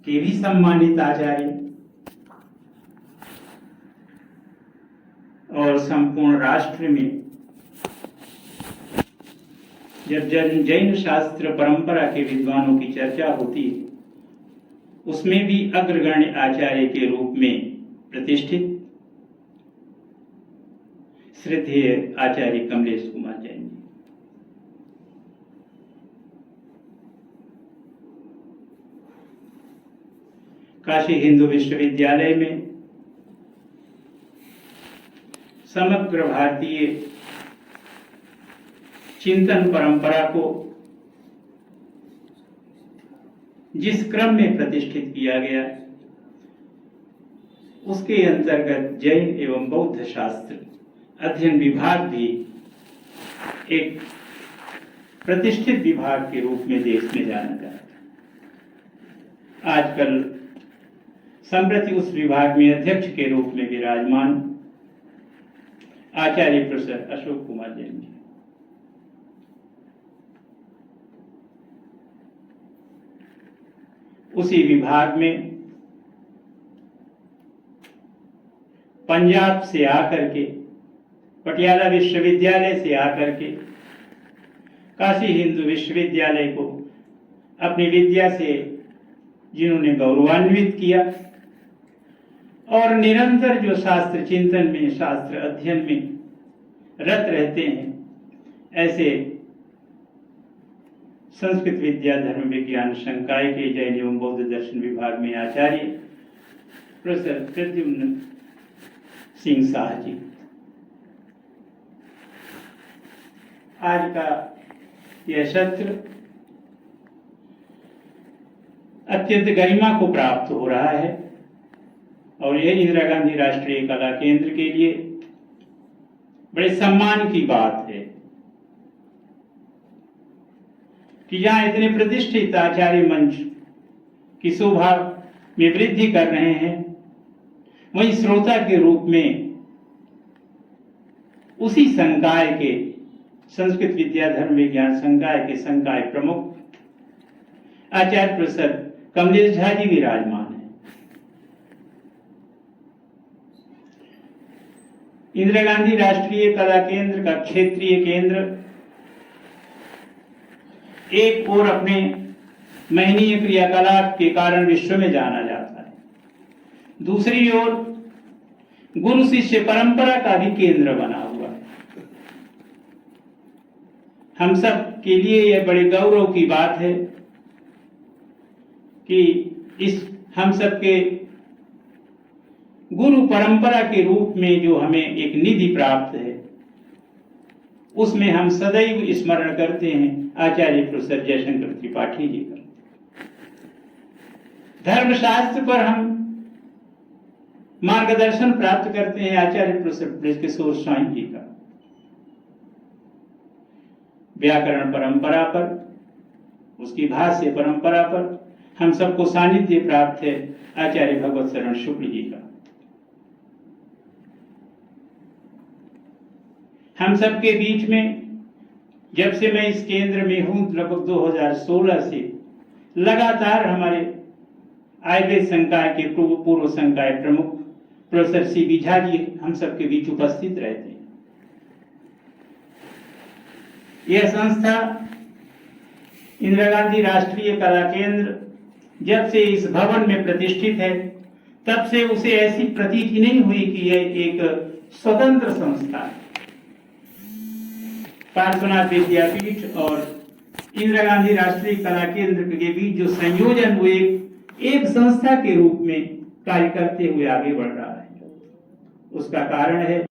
के भी सम्मानित आचार्य और संपूर्ण राष्ट्र में जब जैन शास्त्र परंपरा के विद्वानों की चर्चा होती है, उसमें भी अग्रगण्य आचार्य के रूप में प्रतिष्ठित श्रद्धेय आचार्य कमलेश कुमार जैन जी। काशी हिंदू विश्वविद्यालय में समग्र भारतीय चिंतन परंपरा को जिस क्रम में प्रतिष्ठित किया गया, उसके अंतर्गत जैन एवं बौद्ध शास्त्र अध्ययन विभाग भी एक प्रतिष्ठित विभाग के रूप में देश में जाना जाता है। आजकल संप्रति उस विभाग में अध्यक्ष के रूप में विराजमान आचार्य प्रोफेसर अशोक कुमार जैन जी। उसी विभाग में पंजाब से आकर के, पटियाला विश्वविद्यालय से आकर के काशी हिंदू विश्वविद्यालय को अपनी विद्या से जिन्होंने गौरवान्वित किया और निरंतर जो शास्त्र चिंतन में, शास्त्र अध्ययन में रत रहते हैं, ऐसे संस्कृत विद्या धर्म विज्ञान संकाय के जैन एवं बौद्ध दर्शन विभाग में आचार्य प्रोफेसर प्रद्युम्न सिंह शाह जी। आज का यह सत्र अत्यंत गरिमा को प्राप्त हो रहा है और यह इंदिरा गांधी राष्ट्रीय कला केंद्र के लिए बड़े सम्मान की बात है कि जहां इतने प्रतिष्ठित आचार्य मंच की शोभा में वृद्धि कर रहे हैं, वहीं श्रोता के रूप में उसी संकाय के, संस्कृत विद्या धर्म विज्ञान संकाय के संकाय प्रमुख आचार्य प्रोफेसर कमलेश झा जी विराजमान है। इंदिरा गांधी राष्ट्रीय कला केंद्र का क्षेत्रीय केंद्र एक ओर अपने महनीय क्रियाकलाप के कारण विश्व में जाना जाता है, दूसरी ओर गुरु शिष्य परंपरा का भी केंद्र बना हुआ है। हम सब के लिए यह बड़े गौरव की बात है कि इस हम सब के गुरु परंपरा के रूप में जो हमें एक निधि प्राप्त है, उसमें हम सदैव स्मरण करते हैं आचार्य प्रोफेसर जयशंकर त्रिपाठी जी का। धर्मशास्त्र पर हम मार्गदर्शन प्राप्त करते हैं आचार्य प्रोफेसर ब्रजकिशोर स्वामी जी का। व्याकरण परंपरा पर, उसकी भाष्य परंपरा पर हम सबको सानिध्य प्राप्त है आचार्य भगवत शरण शुक्ल जी का। हम सबके बीच में जब से मैं इस केंद्र में हूं, लगभग 2016 से लगातार हमारे आयुर्वेद संकाय के पूर्व संकाय प्रमुख professor C B Jha ji हम सबके बीच उपस्थित रहते हैं। यह संस्था इंदिरा गांधी राष्ट्रीय कला केंद्र जब से इस भवन में प्रतिष्ठित है, तब से उसे ऐसी प्रतीति नहीं हुई कि यह एक स्वतंत्र संस्था है। पार्श्वनाथ विद्यापीठ और इंदिरा गांधी राष्ट्रीय कला केंद्र के बीच जो संयोजन हुए एक संस्था के रूप में कार्य करते हुए आगे बढ़ रहा है, उसका कारण है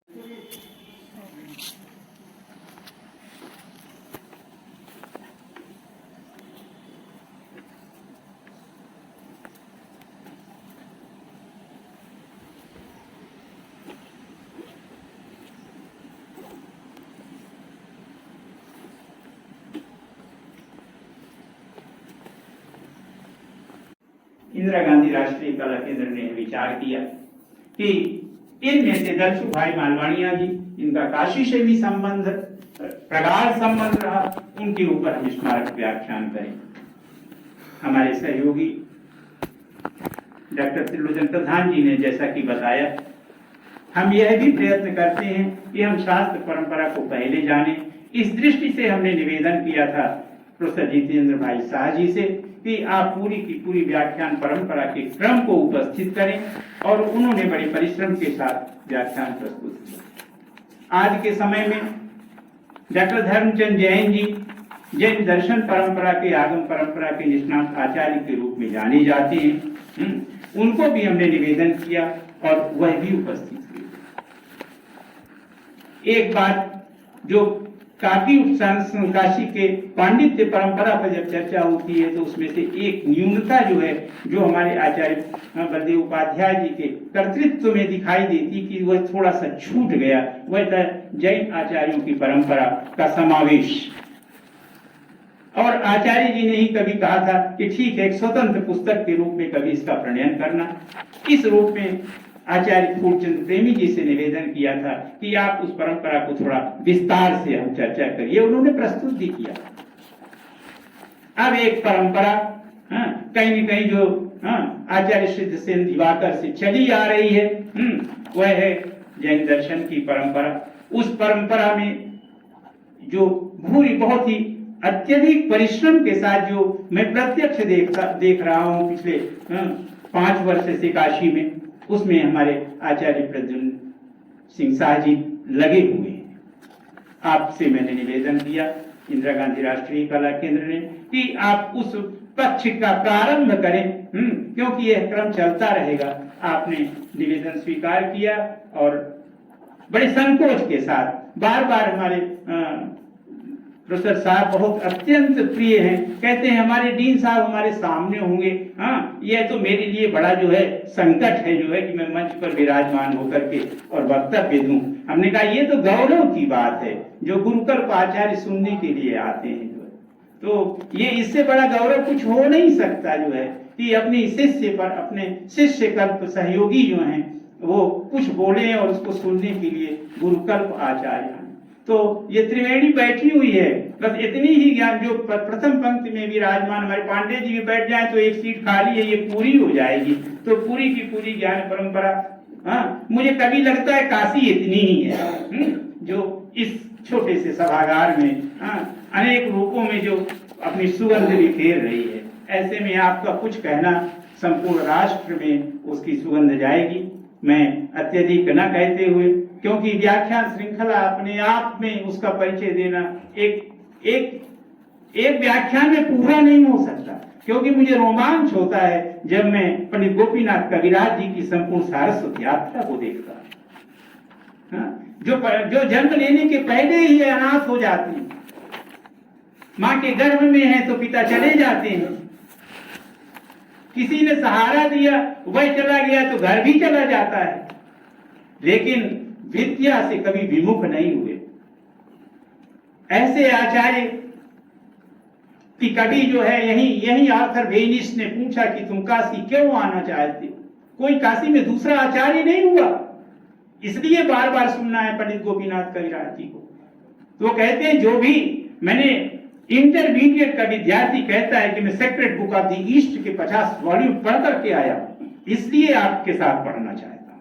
इंदिरा गांधी राष्ट्रीय कला केंद्र ने विचार किया कि इनमें से दलसु भाई मालवाणिया जी, इनका काशी से भी संबंध, प्रगाढ़ संबंध रहा, उनके ऊपर हम स्मारक व्याख्यान करें। हमारे सहयोगी डॉक्टर त्रिलोचन प्रधान जी ने जैसा कि बताया, हम यह भी प्रयत्न करते हैं कि हम शास्त्र परंपरा को पहले जानें। इस दृष्टि से हमने निवेदन किया था प्रोफेसर जितेंद्र भाई शाह जी से कि आप पूरी की पूरी व्याख्यान परंपरा के क्रम को उपस्थित करें, और उन्होंने बड़े परिश्रम के साथ व्याख्यान प्रस्तुत किया। आज के समय में डॉक्टर धर्मचंद जैन जी जैन दर्शन परंपरा के आगम परंपरा के निष्णात आचार्य के रूप में जाने जाते हैं, उनको भी हमने निवेदन किया और वह भी उपस्थित हुए। एक बात जो काफी काशी के पांडित्य परंपरा पर जब चर्चा होती है तो उसमें से एक न्यूनता जो है, जो हमारे आचार्य बलदेव उपाध्याय जी के कर्तृत्व में दिखाई देती कि वह थोड़ा सा छूट गया, वह था जैन आचार्यों की परंपरा का समावेश। और आचार्य जी ने ही कभी कहा था कि ठीक है, एक स्वतंत्र पुस्तक के रूप में कभी इसका प्रणयन करना। इस रूप में आचार्य फूलचंद प्रेमी जी से निवेदन किया था कि आप उस परंपरा को थोड़ा विस्तार से हम चर्चा करिए। उन्होंने प्रस्तुत भी किया। अब एक परंपरा कहीं न कहीं जो आचार्य सिद्धसेन दिवाकर से चली आ रही है, वह है जैन दर्शन की परंपरा। उस परंपरा में जो बहुत ही अत्यधिक परिश्रम के साथ जो मैं प्रत्यक्ष देख रहा हूं पिछले 5 वर्ष से काशी में, उसमें हमारे आचार्य प्रद्युम्न सिंह शाह जी लगे हुए हैं। आपसे मैंने निवेदन किया इंदिरा गांधी राष्ट्रीय कला केंद्र ने कि आप उस पक्ष का प्रारंभ करें, क्योंकि यह क्रम चलता रहेगा। आपने निवेदन स्वीकार किया और बड़े संकोच के साथ बार बार हमारे प्रोफेसर साहब बहुत अत्यंत प्रिय हैं, कहते हैं हमारे डीन साहब हमारे सामने होंगे। यह तो मेरे लिए बड़ा जो है संकट है जो है कि मैं मंच पर विराजमान होकर के और वक्तव्य दूं। हमने कहा ये तो गौरव की बात है, जो गुरुकुल को आचार्य सुनने के लिए आते हैं जो है, तो ये इससे बड़ा गौरव कुछ हो नहीं सकता जो है कि अपने शिष्य पर, अपने शिष्य कल्प सहयोगी जो हैं वो कुछ बोले और उसको सुनने के लिए गुरुकल्प आचार्य। तो ये त्रिवेणी बैठी हुई है, बस इतनी ही ज्ञान जो प्रथम पंक्ति में विराजमान हमारे पांडे जी भी बैठ जाए तो एक सीट खाली है, ये पूरी हो जाएगी। तो पूरी की पूरी ज्ञान परंपरा, मुझे कभी लगता है काशी इतनी ही है जो इस छोटे से सभागार में अनेक रूपों में जो अपनी सुगंध बिखेर रही है। ऐसे में आपका कुछ कहना संपूर्ण राष्ट्र में उसकी सुगंध जाएगी। मैं अत्यधिक न कहते हुए, क्योंकि व्याख्यान श्रृंखला अपने आप में उसका परिचय देना एक व्याख्यान में पूरा नहीं हो सकता, क्योंकि मुझे रोमांच होता है जब मैं पंडित गोपीनाथ कविराज जी की संपूर्ण सारस्वत यात्रा को देखता हूं, जो जन्म लेने के पहले ही अनाथ हो जाते हैं, मां के गर्भ में है तो पिता चले जाते हैं, किसी ने सहारा दिया वह चला गया तो घर भी चला जाता है, लेकिन विद्या से कभी विमुख नहीं हुए। ऐसे आचार्य कि कभी जो है यही आर्थर वेनिस ने पूछा कि तुम काशी क्यों आना चाहते हो, कोई काशी में दूसरा आचार्य नहीं हुआ, इसलिए बार बार सुनना है पंडित गोपीनाथ कविराज जी को। तो कहते हैं जो भी मैंने इंटरमीडिएट का विद्यार्थी कहता है कि मैं secret book of the east के 50 वॉल्यूम पढ़ करके आया, इसलिए आपके साथ पढ़ना चाहता हूं।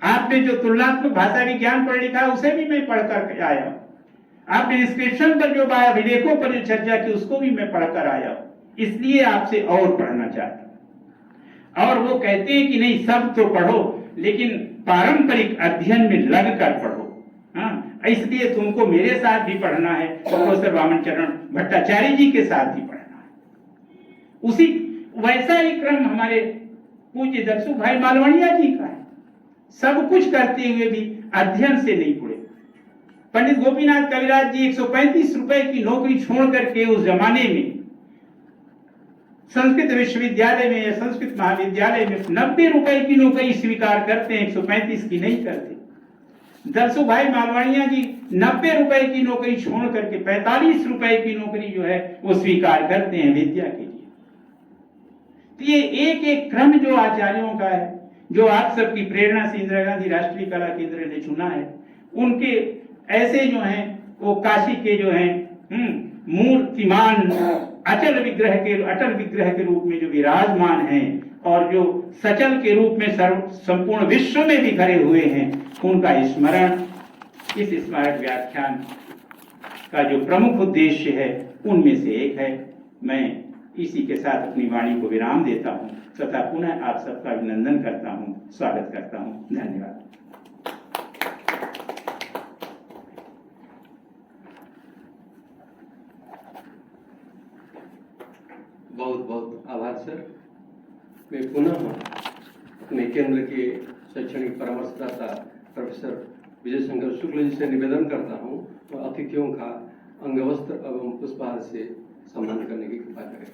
आपने जो तुलनात्मक भाषा विज्ञान पढ़ लिखा उसे भी मैं पढ़ करके आया, आपने डिस्क्रिप्शन पर जो विलेखों पर जो चर्चा की उसको भी मैं पढ़कर आया, इसलिए आपसे और पढ़ना चाहता हूं। और वो कहते हैं कि नहीं सब तो पढ़ो, लेकिन पारंपरिक अध्ययन में लग कर पढ़ो। इसलिए तुमको मेरे साथ भी पढ़ना है, प्रोफेसर वामन चरण भट्टाचार्य जी के साथ भी पढ़ना है। उसी वैसा ही क्रम हमारे पूज्य दक्षु भाई मालवणिया जी का है। सब कुछ करते हुए भी अध्ययन से नहीं जुड़े। पंडित गोपीनाथ कविराज जी 135 रुपए की नौकरी छोड़ करके उस जमाने में संस्कृत विश्वविद्यालय में या संस्कृत महाविद्यालय में 90 रुपए की नौकरी स्वीकार करते हैं, 135 की नहीं करते। दलसु भाई मालवणिया जी 90 रुपए की नौकरी छोड़ करके 45 रुपए की नौकरी जो है वो स्वीकार करते हैं विद्या के लिए। तो ये एक एक क्रम जो आचार्यों का है, जो आप सबकी प्रेरणा से इंदिरा गांधी राष्ट्रीय कला केंद्र ने चुना है, उनके ऐसे जो हैं वो काशी के जो हैं मूर्तिमान अटल विग्रह के रूप में जो विराजमान हैं और जो सचल के रूप में संपूर्ण विश्व में बिखरे हुए हैं, उनका स्मरण इस स्मारक व्याख्यान का जो प्रमुख उद्देश्य है उनमें से एक है। मैं इसी के साथ अपनी वाणी को विराम देता हूं तथा पुनः आप सबका अभिनंदन करता हूं, स्वागत करता हूं। धन्यवाद। बहुत बहुत आभार सर। मैं पुनः अपने केंद्र के शैक्षणिक परामर्शदाता प्रोफेसर विजय शंकर शुक्ल जी से निवेदन करता हूं और अतिथियों का अंगवस्त्र एवं पुष्पहार से सम्मान करने की कृपा करें।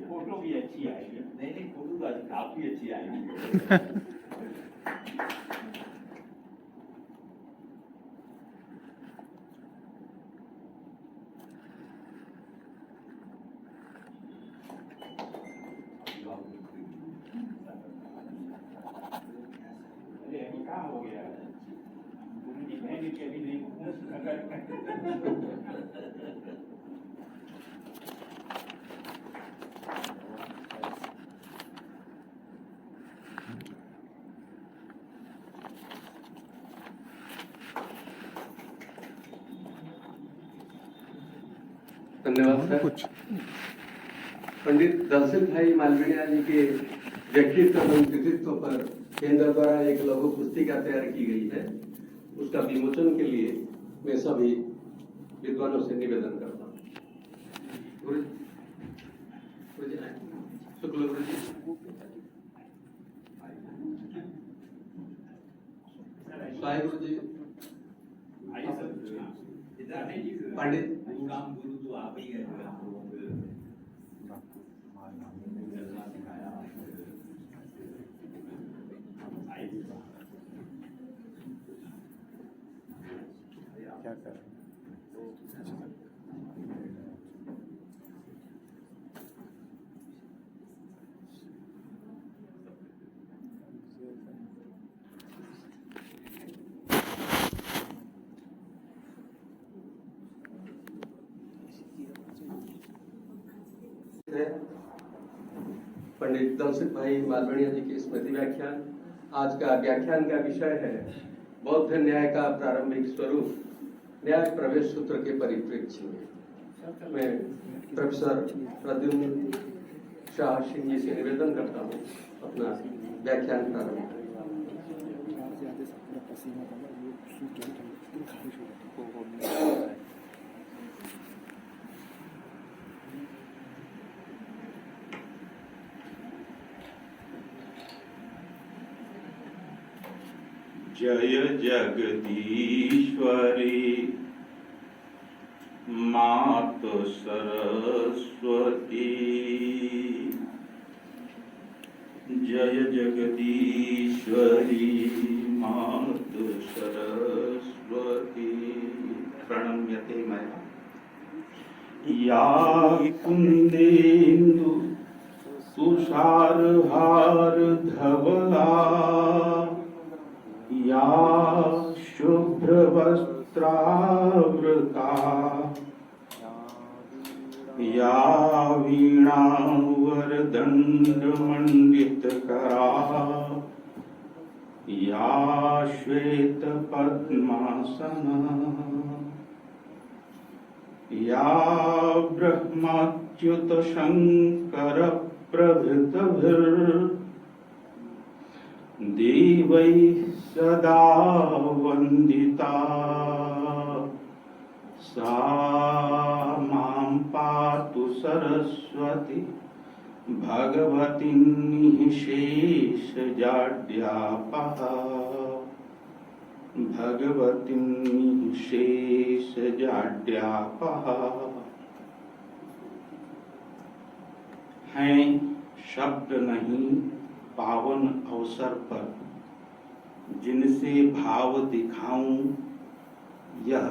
फोटो भी अच्छी आएगी। नहीं, फोटो तो काफी अच्छी आएगी। अरे अभी क्या हो गया? अभी नहीं धन्यवाद सर। पंडित दलसिंह भाई मालवीणिया जी के व्यक्तित्व एवं कृतित्व पर केंद्र द्वारा एक लघु पुस्तिका तैयार की गई है। उसका विमोचन के लिए मैं सभी विद्वानों से निवेदन करता हूँ। शुक्ल गुरु जी, गुरु जी, पंडित गुरु तो आप ही है। क्या कर पंडित दलसिंह भाई मालवीणिया जी की स्मृति व्याख्यान। आज का व्याख्यान का विषय है बौद्ध न्याय का प्रारंभिक स्वरूप, न्याय प्रवेश सूत्र के परिप्रेक्ष्य में। मैं प्रोफेसर प्रद्युम्न शाह सिंह जी से निवेदन करता हूँ अपना व्याख्यान प्रारंभ। जय जगदीश्वरी मात सरस्वती, जय जगदीश्वरी मात सरस्वती। प्रणम्यते मया या कुंदेन्दु तुषारहार धवला, या शुभ्रवस्त्रावृता, या वीणावरदण्डमण्डितकरा, या श्वेतपद्मासना, या ब्रह्मच्युतशङ्करप्रभृतभिर् देवै सदा वन्दिता सा मां पातु सरस्वती भगवती निःशेषजाड्यापहा भगवती निःशेषजाड्यापहा। हैं शब्द नहीं पावन अवसर पर जिनसे भाव दिखाऊं, यह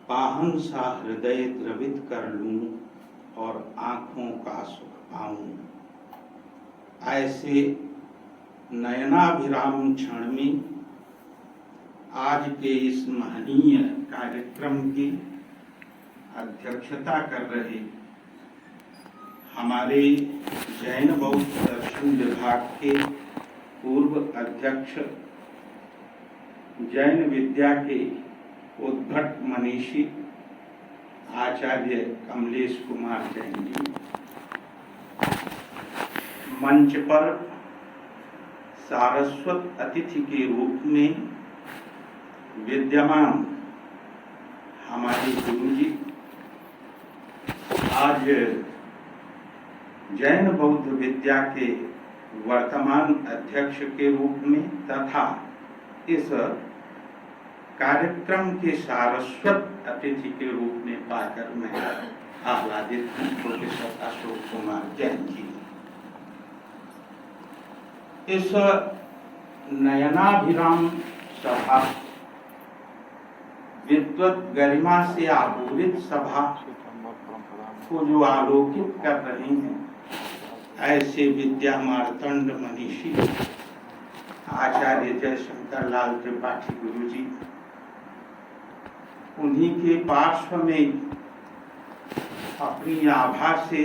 पाहन सा हृदय द्रवित कर लूं और आंखों का सुख पाऊं। ऐसे नयनाभिराम क्षण में आज के इस महनीय कार्यक्रम की अध्यक्षता कर रहे हमारे जैन बौद्ध दर्शन विभाग के पूर्व अध्यक्ष, जैन विद्या के उद्भट मनीषी आचार्य कमलेश कुमार जैन जी, मंच पर सारस्वत अतिथि के रूप में विद्यमान हमारे गुरुजी, आज जैन बौद्ध विद्या के वर्तमान अध्यक्ष के रूप में तथा इस कार्यक्रम के सारस्वत अतिथि के रूप में पाकर मैं आह्लादित हूँ। प्रोफेसर अशोक कुमार जैन जी, इस नयनाभिराम सभा, विद्वत गरिमा से आपूरित सभा को जो आलोकित कर रहे हैं, ऐसे विद्या मार्तंड मनीषी आचार्य जयशंकर लाल त्रिपाठी गुरु जी, उन्हीं के पार्श्व में अपनी आभा से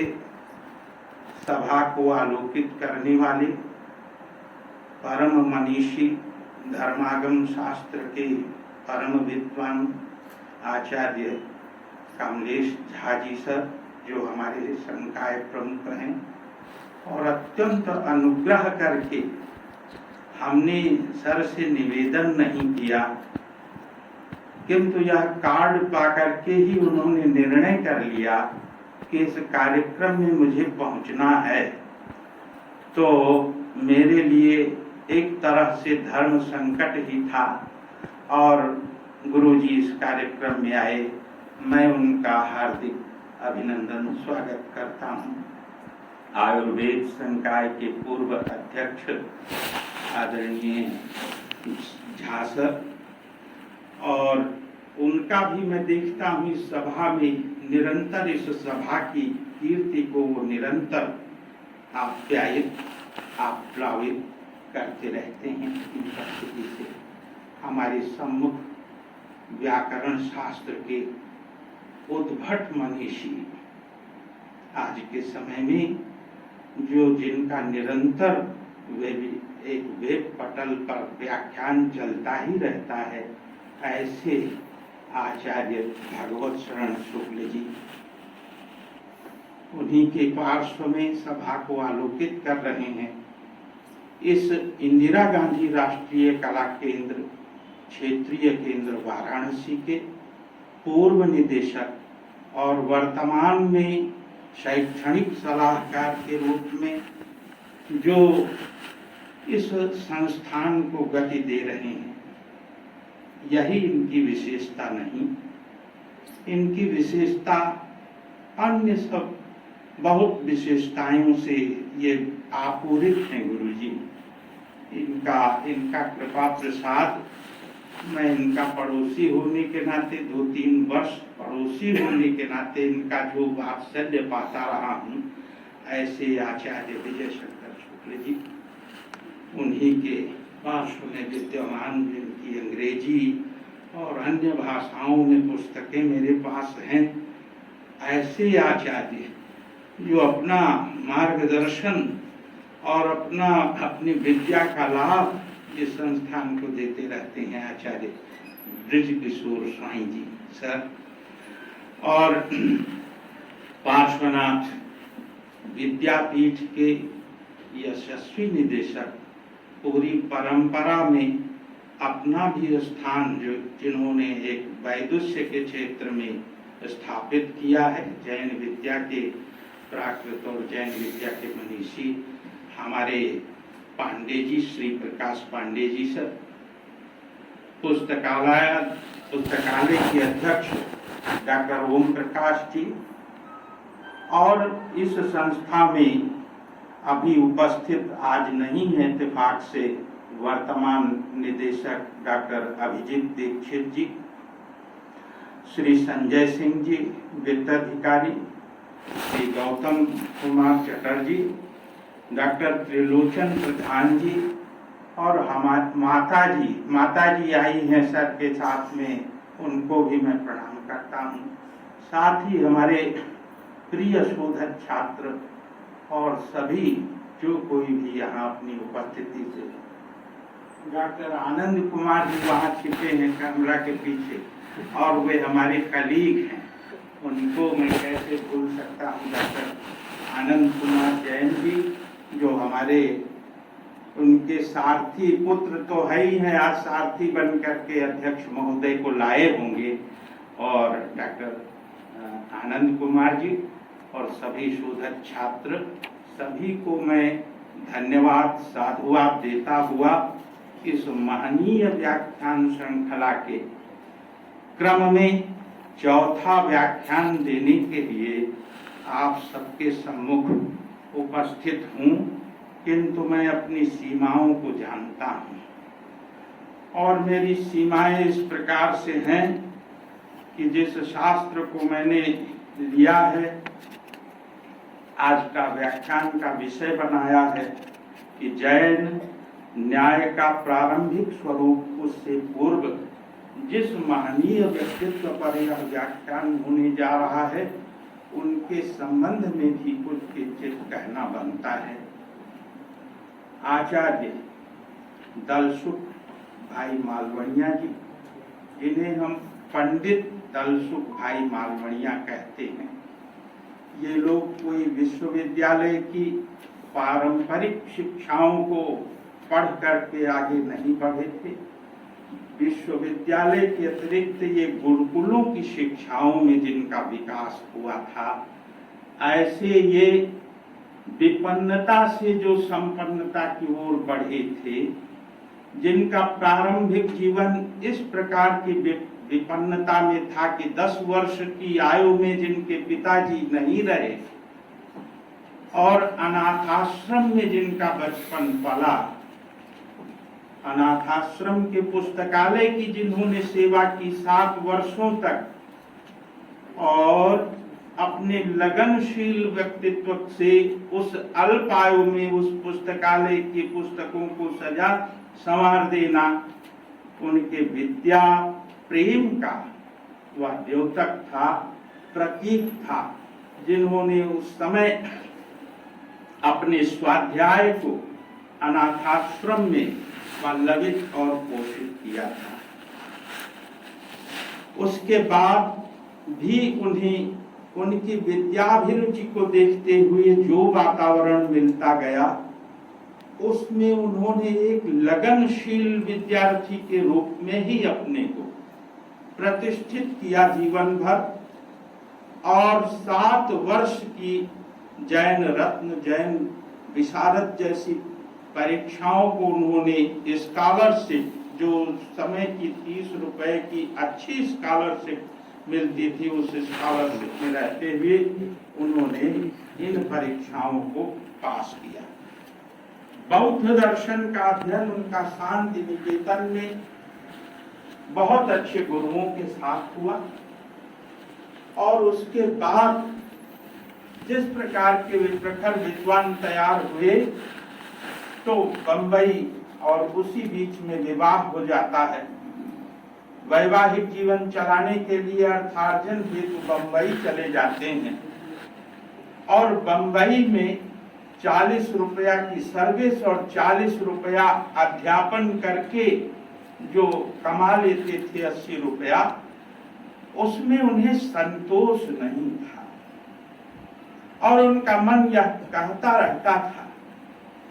सभा को आलोकित करने वाले परम मनीषी, धर्मागम शास्त्र के परम विद्वान आचार्य कमलेश झा जी सर, जो हमारे संकाय प्रमुख हैं, और अत्यंत अनुग्रह करके हमने सर से निवेदन नहीं किया, किंतु यह कार्ड पाकर के ही उन्होंने निर्णय कर लिया कि इस कार्यक्रम में मुझे पहुंचना है। तो मेरे लिए एक तरह से धर्म संकट ही था और गुरुजी इस कार्यक्रम में आए। मैं उनका हार्दिक अभिनंदन स्वागत करता हूं। आयुर्वेद संकाय के पूर्व अध्यक्ष आदरणीय झा सर, और उनका भी मैं देखता हूँ इस सभा में निरंतर, इस सभा की कीर्ति को वो निरंतर आप्यायित आप्लावित करते रहते हैं। इन परिस्थिति से हमारे सम्मुख व्याकरण शास्त्र के उद्भट मनीषी आज के समय में जो जिनका निरंतर एक वेब पटल पर व्याख्यान चलता ही रहता है, ऐसे आचार्य भागवत शरण शुक्ल जी, उन्हीं के पार्श्व में सभा को आलोकित कर रहे हैं। इस इंदिरा गांधी राष्ट्रीय कला केंद्र क्षेत्रीय केंद्र वाराणसी के पूर्व निदेशक और वर्तमान में शैक्षणिक सलाहकार के रूप में जो इस संस्थान को गति दे रहे हैं, यही इनकी विशेषता नहीं। इनकी विशेषता अन्य सब बहुत विशेषताओं से ये आपूरित हैं गुरुजी। इनका कृपा प्रसाद, मैं इनका पड़ोसी होने के नाते 2-3 वर्ष पड़ोसी होने के नाते इनका जो वात्सल्य पाता रहा हूँ, ऐसे आचार्य विजय शंकर शुक्ल जी, उन्हीं के पार्श्व में विद्यमान जिनकी अंग्रेजी और अन्य भाषाओं में पुस्तकें मेरे पास हैं, ऐसे आचार्य जो अपना मार्गदर्शन और अपनी विद्या का लाभ इस संस्थान को देते रहते हैं, आचार्य ब्रिज किशोर स्वाई जी सर, और पार्श्वनाथ विद्यापीठ के यशस्वी निदेशक पूरी परंपरा में अपना भी स्थान जो जिन्होंने एक वैदुष्य के क्षेत्र में स्थापित किया है, जैन विद्या के प्राकृत और जैन विद्या के मनीषी हमारे पांडे जी, श्री प्रकाश पांडे जी सर, पुस्तकालय के अध्यक्ष डॉक्टर ओम प्रकाश जी, और इस संस्था में अभी उपस्थित आज नहीं है इत्तेफाक से वर्तमान निदेशक डॉक्टर अभिजीत दीक्षित जी, श्री संजय सिंह जी वित्त अधिकारी, श्री गौतम कुमार चटर्जी, डॉक्टर त्रिलोचन प्रधान जी, और हमारी माता जी आई हैं सर के साथ में, उनको भी मैं प्रणाम करता हूँ। साथ ही हमारे प्रिय शोधक छात्र और सभी जो कोई भी यहाँ अपनी उपस्थिति से, डॉक्टर आनंद कुमार जी वहाँ छिपे हैं कैमरा के पीछे, और वे हमारे कलीग हैं, उनको मैं कैसे भूल सकता हूँ। डॉक्टर आनंद कुमार जैन जी जो हमारे, उनके सारथी पुत्र तो है ही हैं, आज सारथी बन करके अध्यक्ष महोदय को लाए होंगे, और डॉक्टर आनंद कुमार जी और सभी शोधक छात्र, सभी को मैं धन्यवाद साधुवाद देता हुआ इस महनीय व्याख्यान श्रृंखला के क्रम में चौथा व्याख्यान देने के लिए आप सबके सम्मुख उपस्थित हूँ। किंतु मैं अपनी सीमाओं को जानता हूँ, और मेरी सीमाएं इस प्रकार से हैं कि जिस शास्त्र को मैंने लिया है, आज का व्याख्यान का विषय बनाया है कि जैन न्याय का प्रारंभिक स्वरूप, उससे पूर्व जिस महनीय व्यक्तित्व पर यह व्याख्यान होने जा रहा है, उनके संबंध में भी कुछ किंचित कहना बनता है। आचार्य दलसुख भाई मालवणिया जी, जिन्हें हम पंडित दलसुख भाई मालवणिया कहते हैं, ये लोग कोई विश्वविद्यालय की पारंपरिक शिक्षाओं को पढ़ करके आगे नहीं बढ़े थे। विश्वविद्यालय के अतिरिक्त ये गुरुकुलों की शिक्षाओं में जिनका विकास हुआ था, ऐसे ये विपन्नता से जो संपन्नता की ओर बढ़े थे, जिनका प्रारंभिक जीवन इस प्रकार की विपन्नता में था कि 10 वर्ष की आयु में जिनके पिताजी नहीं रहे और अनाथाश्रम में जिनका बचपन पला, अनाथाश्रम के पुस्तकालय की जिन्होंने सेवा की 7 वर्षों तक, और अपने लगनशील व्यक्तित्व से उस अल्प आयु में उस पुस्तकालय की पुस्तकों को सजा संवार देना, उनके विद्या प्रेम का वह द्योतक था, प्रतीक था, जिन्होंने उस समय अपने स्वाध्याय को अनाथाश्रम में पल्लवित और पोषित किया था। उसके बाद भी उन्हें उनकी विद्याभिरुचि को देखते हुए जो वातावरण मिलता गया, उसमें उन्होंने एक लगनशील विद्यार्थी के रूप में ही अपने को प्रतिष्ठित किया जीवन भर, और 7 वर्ष की जैन रत्न, जैन विशारद जैसी परीक्षाओं को उन्होंने स्कॉलरशिप, जो समय की 30 रुपए की अच्छी स्कॉलरशिप मिलती थी, उस स्कॉलरशिप में रहते हुए उन्होंने इन परीक्षाओं को पास किया। बौद्ध दर्शन का अध्ययन उनका शांति निकेतन में बहुत अच्छे गुरुओं के साथ हुआ, और उसके बाद जिस प्रकार के वे प्रखर विद्वान तैयार हुए, तो बंबई, और उसी बीच में विवाह हो जाता है। वैवाहिक जीवन चलाने के लिए अर्थार्जन हेतु बंबई चले जाते हैं, और बंबई में 40 रुपया की सर्विस और 40 रुपया अध्यापन करके जो कमा लेते थे 80 रुपया, उसमें उन्हें संतोष नहीं था, और उनका मन यह कहता रहता था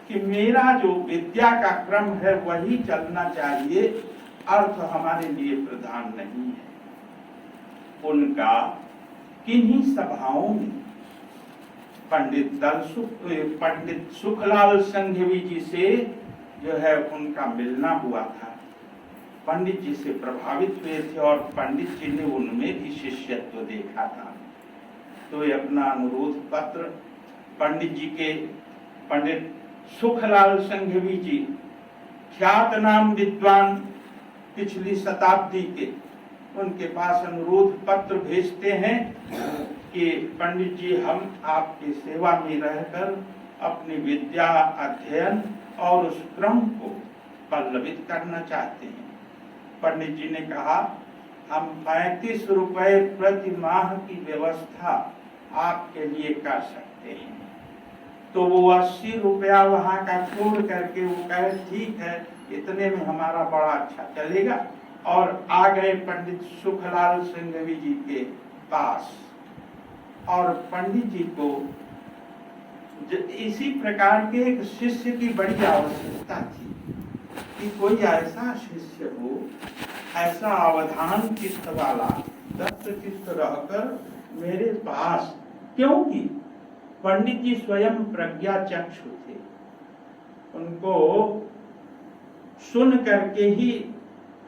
कि मेरा जो विद्या का क्रम है वही चलना चाहिए, अर्थ हमारे लिए प्रधान नहीं है। उनका किन्हीं सभाओं में पंडित सुखलाल संघवी जी से जो है उनका मिलना हुआ था। पंडित जी से प्रभावित हुए थे और पंडित जी ने उनमें भी शिष्यत्व देखा था। तो ये अपना अनुरोध पत्र पंडित जी के, पंडित सुखलाल संघवी जी ख्यात नाम विद्वान पिछली शताब्दी के, उनके पास अनुरोध पत्र भेजते हैं कि पंडित जी हम आपकी सेवा में रहकर अपनी विद्या अध्ययन और उस क्रम को पल्लवित करना चाहते हैं। पंडित जी ने कहा हम 35 रुपए प्रति माह की व्यवस्था आपके लिए कर सकते हैं। तो वो 80 रुपया वहां का छोड़ करके वो कहे ठीक है, इतने में हमारा बड़ा अच्छा चलेगा, और आ गए पंडित सुखलाल संघवी जी के पास। और पंडित जी को इसी प्रकार के एक शिष्य की बड़ी आवश्यकता थी कि कोई ऐसा शिष्य हो, ऐसा अवधान चित्त वाला, दत्त चित्त रहकर मेरे पास, क्योंकि पंडित जी स्वयं प्रज्ञा चक्षु थे। उनको सुन करके ही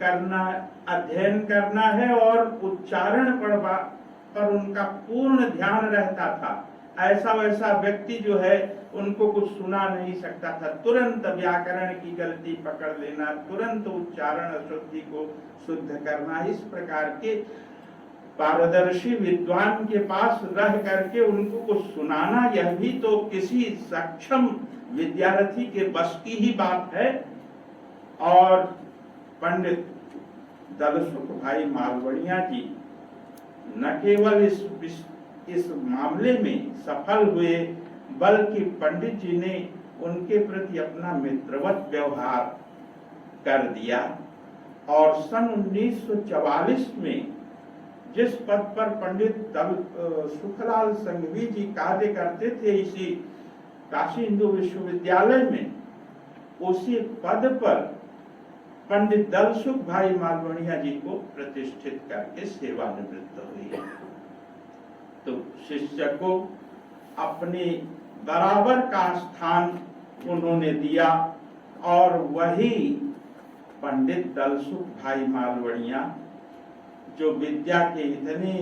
करना, अध्ययन करना है और उच्चारण पर उनका पूर्ण ध्यान रहता था। ऐसा वैसा व्यक्ति जो है उनको कुछ सुना नहीं सकता था। तुरंत व्याकरण की गलती पकड़ लेना, तुरंत उच्चारण अशुद्धि को शुद्ध करना, इस प्रकार के पारदर्शी विद्वान के पास रह करके उनको कुछ सुनाना, यह भी तो किसी सक्षम विद्यार्थी के बस की ही बात है। और पंडित दलसुख भाई मालवणिया जी न केवल इस मामले में सफल हुए, बल्कि पंडित जी ने उनके प्रति अपना मित्रवत व्यवहार कर दिया। और सन 1944 में जिस पद पर पंडित सुखलाल संघवी जी कार्य करते थे इसी काशी हिंदू विश्वविद्यालय में, उसी पद पर पंडित दलसुख भाई मालवणिया जी को प्रतिष्ठित करके सेवानिवृत्त हुई। तो शिष्य को अपने बराबर का स्थान उन्होंने दिया, और वही पंडित दलसुख भाई मालवणिया जो विद्या के इतने,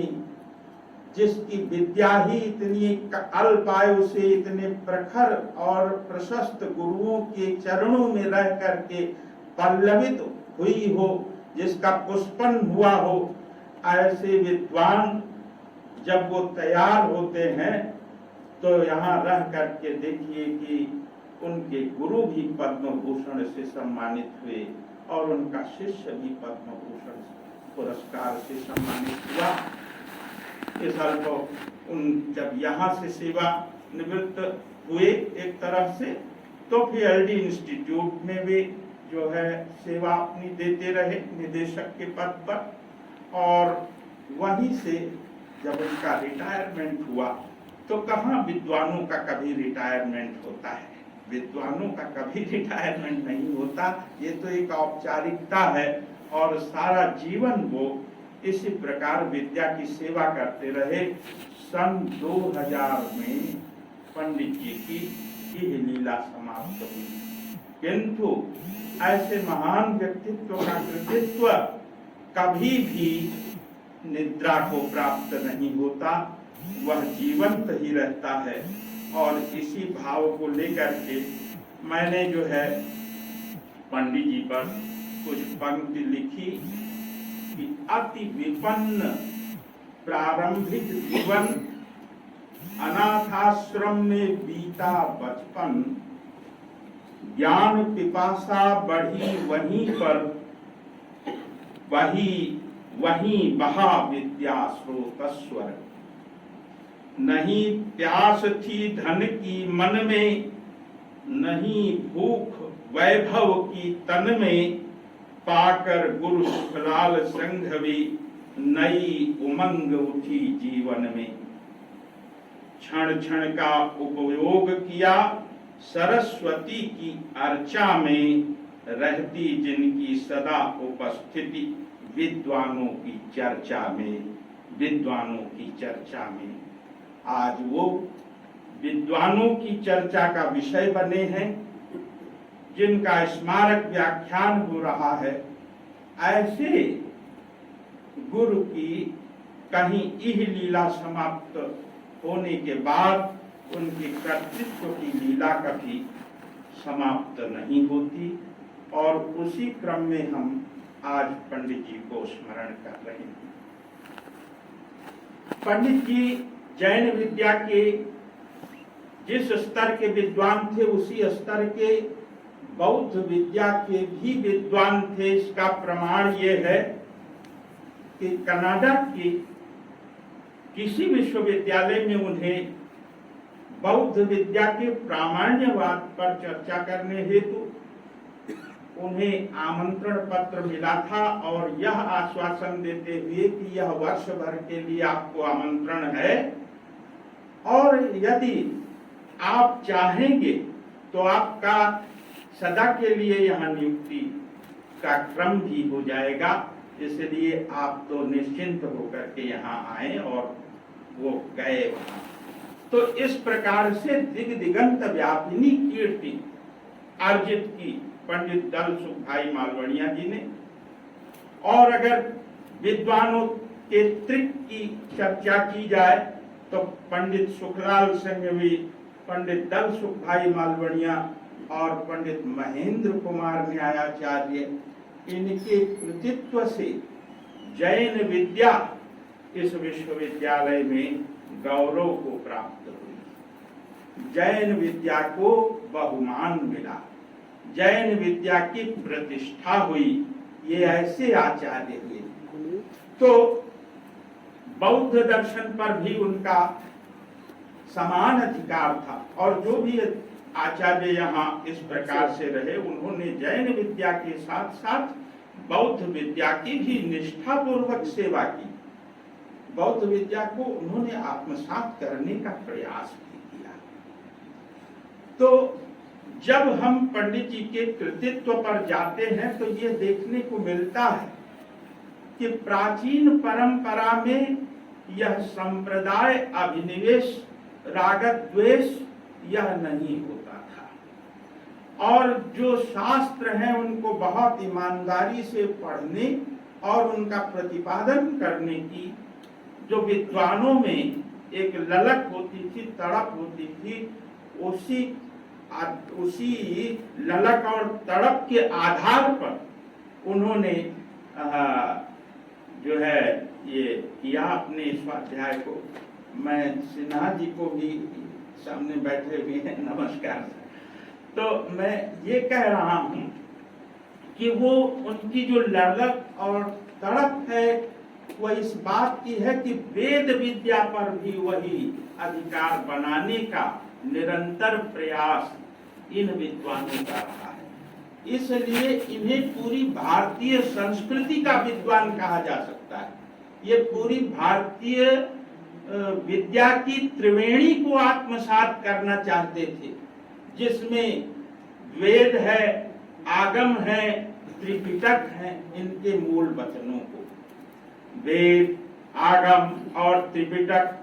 जिसकी विद्या ही इतनी अल्प आयु से इतने प्रखर और प्रशस्त गुरुओं के चरणों में रह करके पल्लवित हुई हो, जिसका पुष्पन हुआ हो, ऐसे विद्वान जब वो तैयार होते हैं तो यहाँ रह करके देखिए कि उनके गुरु भी पद्म भूषण से सम्मानित हुए और उनका शिष्य भी पद्म भूषण पुरस्कार से सम्मानित हुआ। इस साल तो उन जब यहाँ से सेवा निवृत्त हुए एक तरह से, तो फिर एलडी इंस्टीट्यूट में भी जो है सेवा अपनी देते रहे निदेशक के पद पर। और वहीं से जब उनका रिटायरमेंट हुआ, तो कहाँ विद्वानों का कभी रिटायरमेंट होता है, विद्वानों का कभी रिटायरमेंट नहीं होता। ये तो एक औपचारिकता है और सारा जीवन वो इसी प्रकार विद्या की सेवा करते रहे। सन 2000 में पंडित जी की यह लीला समाप्त हुई, किंतु ऐसे महान व्यक्तित्व का कृतित्व कभी भी निद्रा को प्राप्त नहीं होता, वह जीवंत ही रहता है। और इसी भाव को लेकर के मैंने जो है पंडित जी पर कुछ पंक्ति लिखी कि अति विपन्न प्रारंभिक जीवन, अनाथाश्रम में बीता बचपन, ज्ञान पिपासा बढ़ी वहीं पर, वहीं बहा विद्या स्रोतस्वर। नहीं प्यास थी धन की मन में, नहीं भूख वैभव की तन में, पाकर गुरु सुखलाल संघवी नई उमंग उठी जीवन में। क्षण क्षण का उपयोग किया सरस्वती की अर्चा में रहती जिनकी सदा उपस्थिति, विद्वानों की चर्चा में, विद्वानों की चर्चा में। आज वो विद्वानों की चर्चा का विषय बने हैं, जिनका स्मारक व्याख्यान हो रहा है। ऐसे गुरु की कहीं इह लीला समाप्त होने के बाद उनके कर्तृत्व की लीला कभी समाप्त नहीं होती, और उसी क्रम में हम आज पंडित जी को स्मरण कर रहे हैं। पंडित जी जैन विद्या के जिस स्तर के विद्वान थे, उसी स्तर के बौद्ध विद्या के भी विद्वान थे। इसका प्रमाण ये है कि कनाडा के किसी विश्वविद्यालय में उन्हें बौद्ध विद्या के प्रामाण्यवाद पर चर्चा करने हेतु उन्हें आमंत्रण पत्र मिला था, और यह आश्वासन देते हुए कि यह वर्ष भर के लिए आपको आमंत्रण है, और यदि आप चाहेंगे तो आपका सदा के लिए यहाँ नियुक्ति का क्रम भी हो जाएगा, इसलिए आप तो निश्चिंत होकर के यहाँ आए। और वो गए वहाँ। तो इस प्रकार से दिगंत व्यापिनी कीर्ति अर्जित की पंडित दल सुख भाई मालवणिया जी ने। और अगर विद्वानों के त्रिक की चर्चा की जाए तो पंडित सुखलाल संघवी, पंडित दल सुख भाई मालवणिया और पंडित महेंद्र कुमार न्यायाचार्य, इनके कृतित्व से जैन विद्या इस विश्वविद्यालय में गौरव को प्राप्त हुई। जैन विद्या को बहुमान मिला, जैन विद्या की प्रतिष्ठा हुई। ये ऐसे आचार्य हुए। तो बौद्ध दर्शन पर भी उनका समान अधिकार था, और जो भी आचार्य यहाँ इस प्रकार से रहे, उन्होंने जैन विद्या के साथ साथ बौद्ध विद्या की भी निष्ठापूर्वक सेवा की। बौद्ध विद्या को उन्होंने आत्मसात करने का प्रयास भी किया। तो जब हम पंडित जी के कृतित्व पर जाते हैं तो ये देखने को मिलता है कि प्राचीन परंपरा में यह संप्रदाय अभिनिवेश, रागद्वेष यह नहीं होता था, और जो शास्त्र हैं उनको बहुत ईमानदारी से पढ़ने और उनका प्रतिपादन करने की जो विद्वानों में एक ललक होती थी, तड़प होती थी, उसी ललक और तड़प के आधार पर उन्होंने जो है ये किया अपने स्वाध्याय को। मैं सिन्हा जी को भी सामने बैठे हुए हैं, नमस्कार। तो मैं ये कह रहा हूँ कि वो उनकी जो ललक और तड़प है वह इस बात की है कि वेद विद्या पर भी वही अधिकार बनाने का निरंतर प्रयास इन विद्वानों का रहा है। इसलिए इन्हें पूरी भारतीय संस्कृति का विद्वान कहा जा सकता है। ये पूरी भारतीय विद्या की त्रिवेणी को आत्मसात करना चाहते थे, जिसमें वेद है, आगम है, त्रिपिटक है। इनके मूल वचनों को वेद, आगम और त्रिपिटक,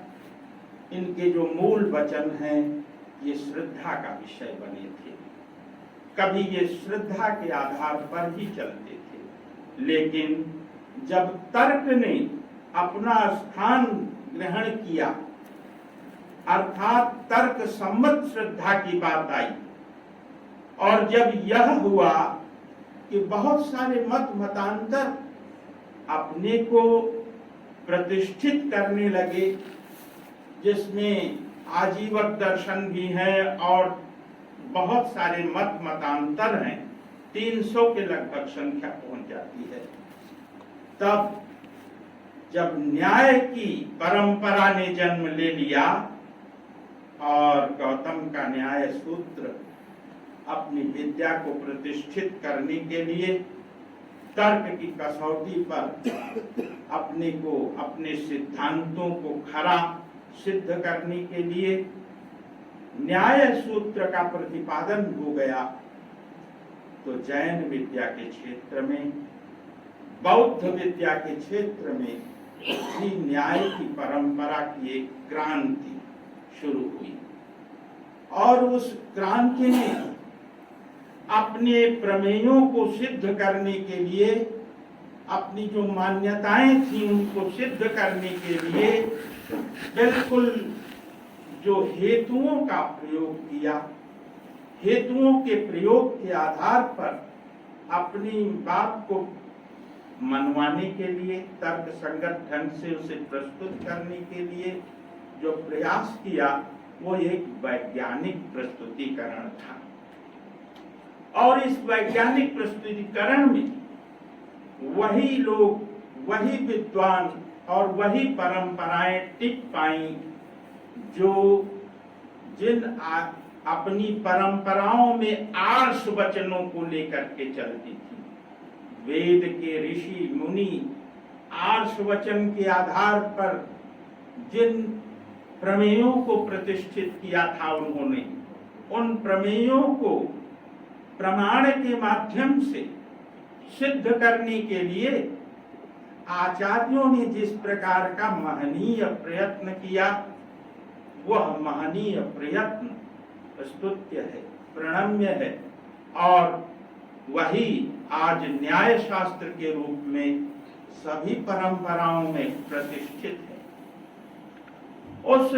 इनके जो मूल वचन हैं, ये श्रद्धा का विषय बने थे। कभी ये श्रद्धा के आधार पर ही चलते थे, लेकिन जब तर्क ने अपना स्थान ग्रहण किया, अर्थात तर्क सम्मत श्रद्धा की बात आई, और जब यह हुआ कि बहुत सारे मत मतांतर अपने को प्रतिष्ठित करने लगे, जिसमें आजीवक दर्शन भी है और बहुत सारे मत मतांतर हैं, 300 के लगभग संख्या पहुंच जाती है। तब जब न्याय की परंपरा ने जन्म ले लिया और गौतम का न्याय सूत्र अपनी विद्या को प्रतिष्ठित करने के लिए तर्क की कसौटी पर अपने को, अपने सिद्धांतों को खरा सिद्ध करने के लिए न्याय सूत्र का प्रतिपादन हो गया, तो जैन विद्या के क्षेत्र में, बौद्ध विद्या के क्षेत्र में भी न्याय की परंपरा की एक क्रांति शुरू हुई। और उस क्रांति ने अपने प्रमेयों को सिद्ध करने के लिए, अपनी जो मान्यताएं थी उनको सिद्ध करने के लिए बिल्कुल जो हेतुओं का प्रयोग किया, हेतुओं के प्रयोग के आधार पर अपनी बात को मनवाने के लिए, तर्क संगत ढंग से उसे प्रस्तुत करने के लिए जो प्रयास किया, वो एक वैज्ञानिक प्रस्तुतिकरण था। और इस वैज्ञानिक प्रस्तुतिकरण में वही लोग, वही विद्वान और वही परंपराएं टिक पाई जो अपनी परंपराओं में आर्ष वचनों को लेकर के चलती थी। वेद के ऋषि मुनि आर्ष वचन के आधार पर जिन प्रमेयों को प्रतिष्ठित किया था, उन्होंने उन प्रमेयों को प्रमाण के माध्यम से सिद्ध करने के लिए आचार्यों ने जिस प्रकार का महनीय प्रयत्न किया, वह महनीय प्रयत्न स्तुत्य है, प्रणम्य है, और वही आज न्याय शास्त्र के रूप में सभी परंपराओं में प्रतिष्ठित है। उस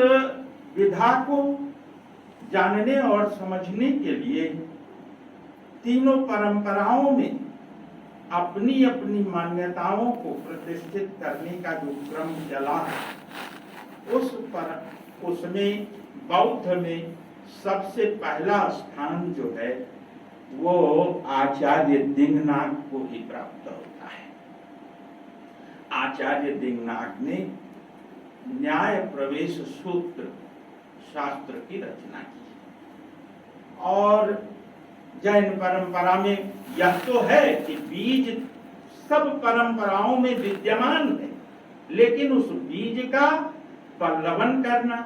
विधा को जानने और समझने के लिए तीनों परंपराओं में अपनी अपनी मान्यताओं को प्रतिष्ठित करने का जो क्रम चला है, उसमें बौद्ध में सबसे पहला स्थान जो है वो आचार्य दिंगनाग को ही प्राप्त होता है। आचार्य दिंगनाग ने न्याय प्रवेश सूत्र शास्त्र की रचना की। और जैन परंपरा में यह तो है कि बीज सब परंपराओं में विद्यमान है, लेकिन उस बीज का पल्लवन करना,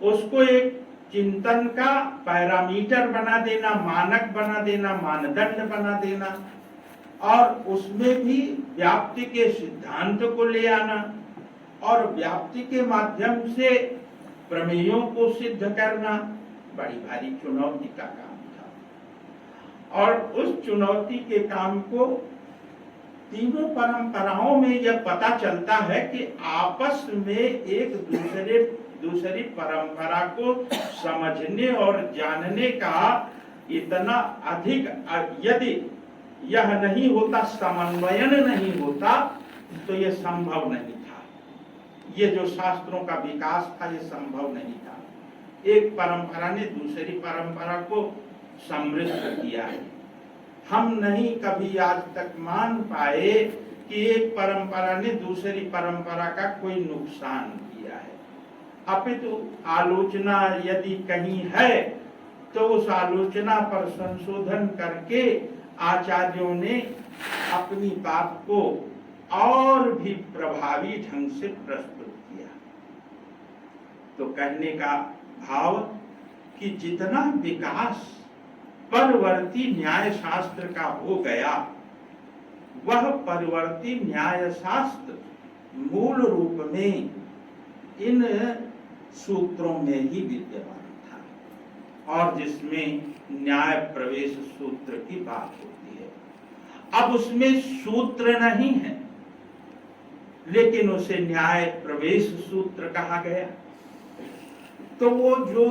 उसको एक चिंतन का पैरामीटर बना देना, मानक बना देना, मानदंड बना देना, और उसमें भी व्याप्ति के सिद्धांत को ले आना और व्याप्ति के माध्यम से प्रमेयों को सिद्ध करना बड़ी भारी चुनौती का काम था। और उस चुनौती के काम को तीनों परंपराओं में यह पता चलता है कि आपस में एक दूसरी परंपरा को समझने और जानने का इतना अधिक, यदि यह नहीं होता, समन्वयन नहीं होता, तो यह संभव नहीं था। ये जो शास्त्रों का विकास था, ये संभव नहीं था। एक परंपरा ने दूसरी परंपरा को समृद्ध किया है। हम नहीं कभी आज तक मान पाए कि एक परंपरा ने दूसरी परंपरा का कोई नुकसान किया है। अपितु आलोचना यदि कहीं है तो उस आलोचना पर संशोधन करके आचार्यों ने अपनी बात को और भी प्रभावी ढंग से प्रस्तुत किया। तो कहने का भाव कि जितना विकास परवर्ती न्याय शास्त्र का हो गया, वह परवर्ती न्याय शास्त्र मूल रूप में इन सूत्रों में ही विद्यमान था, और जिसमें न्याय प्रवेश सूत्र की बात होती है। अब उसमें सूत्र नहीं है, लेकिन उसे न्याय प्रवेश सूत्र कहा गया। तो वो जो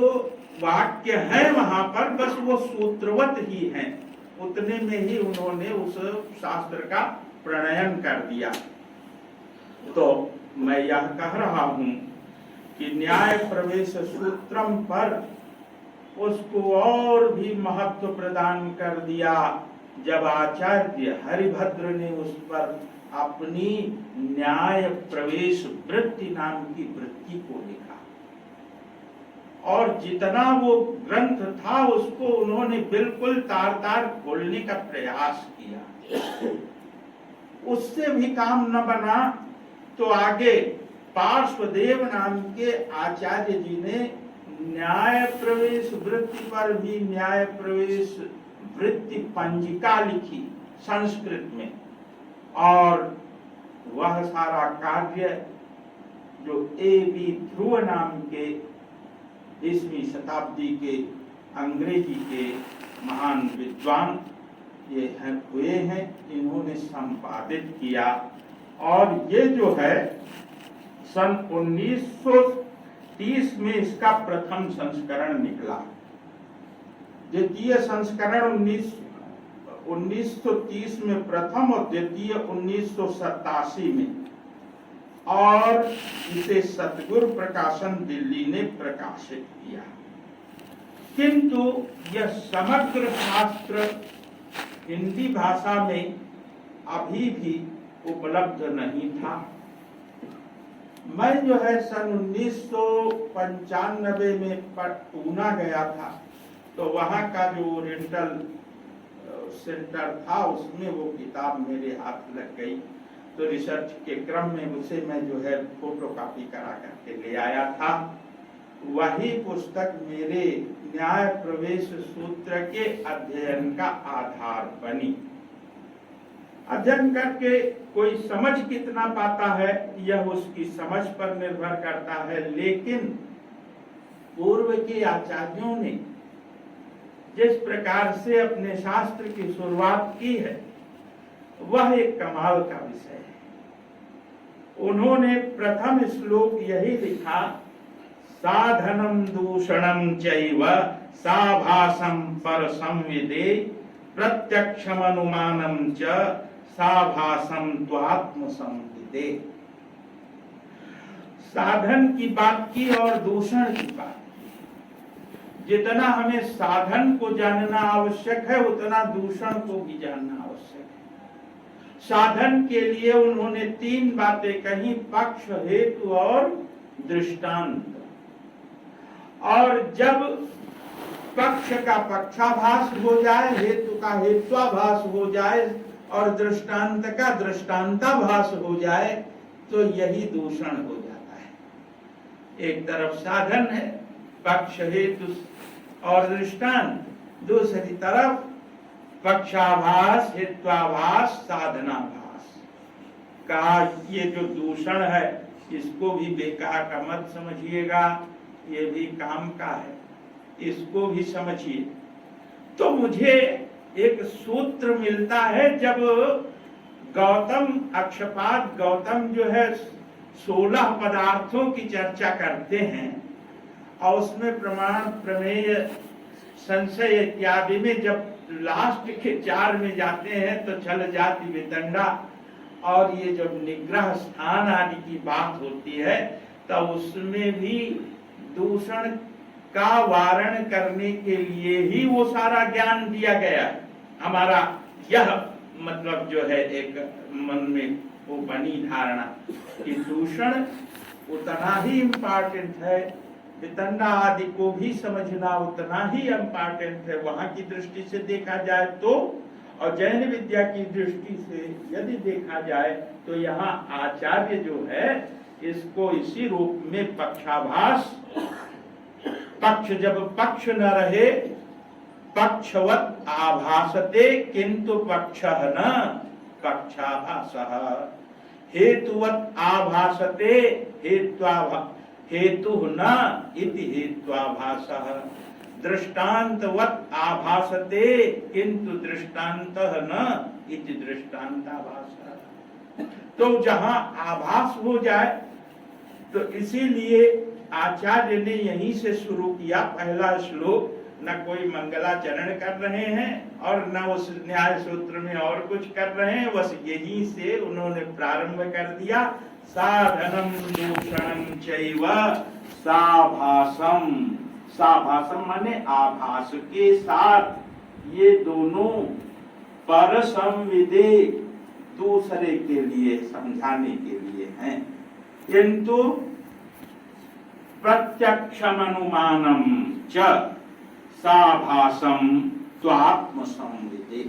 वाक्य है वहां पर बस वो सूत्रवत ही है, उतने में ही उन्होंने उस शास्त्र का प्रणयन कर दिया। तो मैं यह कह रहा हूं कि न्याय प्रवेश सूत्रम पर उसको और भी महत्व प्रदान कर दिया जब आचार्य हरिभद्र ने उस पर अपनी न्याय प्रवेश वृत्ति नाम की वृत्ति को लिखा, और जितना वो ग्रंथ था उसको उन्होंने बिल्कुल तार तार खोलने का प्रयास किया। उससे भी काम न बना तो आगे पार्श्वदेव नाम के आचार्य जी ने न्याय प्रवेश वृत्ति पर भी न्याय प्रवेश वृत्ति पंजिका लिखी संस्कृत में, और वह सारा कार्य जो A.B. ध्रुव नाम के 20वीं शताब्दी के अंग्रेजी के महान विद्वान ये हुए हैं, इन्होंने संपादित किया। और ये जो है सन 1930 में इसका प्रथम संस्करण निकला। द्वितीय संस्करण 1930 में प्रथम और द्वितीय 1987 में, और इसे सतगुरु प्रकाशन दिल्ली ने प्रकाशित किया। किंतु यह समग्र शास्त्र हिंदी भाषा में अभी भी उपलब्ध नहीं था। मैं जो है सन 1995 में पूना गया था, तो वहाँ का जो ओरिएंटल सेंटर था उसमें वो किताब मेरे हाथ लग गई, तो रिसर्च के क्रम में उसे मैं जो है फोटोकॉपी करा करके ले आया था। वही पुस्तक मेरे न्याय प्रवेश सूत्र के अध्ययन का आधार बनी। अध्ययन करके कोई समझ कितना पाता है यह उसकी समझ पर निर्भर करता है, लेकिन पूर्व के आचार्यों ने जिस प्रकार से अपने शास्त्र की शुरुआत की है वह एक कमाल का विषय है। उन्होंने प्रथम श्लोक यही लिखा, साधनम दूषणम चैव साभासम पर संविदे प्रत्यक्षम अनुमानम च साभासम त्वात्म संविदे। साधन की बात की और दूषण की बात की। जितना हमें साधन को जानना आवश्यक है उतना दूषण को भी जानना आवश्यक है। साधन के लिए उन्होंने 3 बातें कही, पक्ष, हेतु और दृष्टांत। और जब पक्ष का पक्षाभास हो जाए, हेतु का हेत्वाभास हो जाए और दृष्टांत का दृष्टांताभास हो जाए तो यही दूषण हो जाता है। एक तरफ साधन है, पक्ष, हेतु और दृष्टांत, दूसरी तरफ पक्षाभास, हेत्वाभास, साधनाभास का ये जो दूषण है इसको भी बेकार का मत समझिएगा, ये भी काम का है, इसको भी समझिए। तो मुझे एक सूत्र मिलता है, जब गौतम अक्षपाद गौतम जो है 16 पदार्थों की चर्चा करते हैं और उसमें प्रमाण, प्रमेय, संशय इत्यादि में जब लास्ट के 4 में जाते हैं तो छल, जाति, वितंडा और ये जब निग्रह स्थान आदि की बात होती है तो उसमें भी दूषण का वारण करने के लिए ही वो सारा ज्ञान दिया गया। हमारा यह मतलब जो है एक मन में वो बनी धारणा कि दूषण उतना ही इम्पोर्टेंट है, वितंडा आदि को भी समझना उतना ही इम्पोर्टेंट है वहां की दृष्टि से देखा जाए तो। और जैन विद्या की दृष्टि से यदि देखा जाए तो यहाँ आचार्य जो है इसको इसी रूप में पक्षाभास, पक्ष जब पक्ष न रहे पक्षवत आभासते किंतु पक्षः न पक्षाभासः, हेतुवत आभासते हेतु न इति हेत्वाभासः, दृष्टान्तवत आभासते किंतु दृष्टान्तः न इति दृष्टान्ताभासः। तो जहां आभास हो जाए तो इसीलिए आचार्य ने यहीं से शुरू किया। पहला श्लोक न कोई मंगलाचरण कर रहे हैं और न उस न्याय सूत्र में और कुछ कर रहे हैं, बस यहीं से उन्होंने प्रारंभ कर दिया। साधनम दूषणम चैव साभासम, साभासम माने आभास के साथ ये दोनों पर संविदे दूसरे के लिए समझाने के लिए हैं, किंतु प्रत्यक्षम अनुमानम च साभासम त्वात्म संविदे।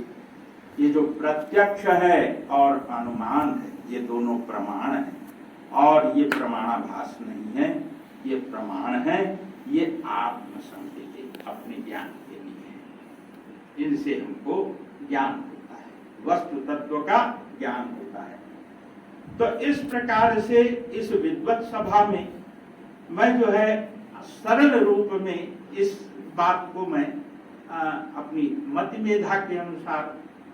ये जो प्रत्यक्ष है और अनुमान है ये दोनों प्रमाण है, और ये प्रमाणाभास नहीं है, ये प्रमाण है। ये आत्मसंहिते अपने ज्ञान के लिए, इनसे हमको ज्ञान होता है, वस्तु तत्व का ज्ञान होता है। तो इस प्रकार से इस विद्वत सभा में मैं जो है सरल रूप में इस बात को मैं अपनी मति मेधा के अनुसार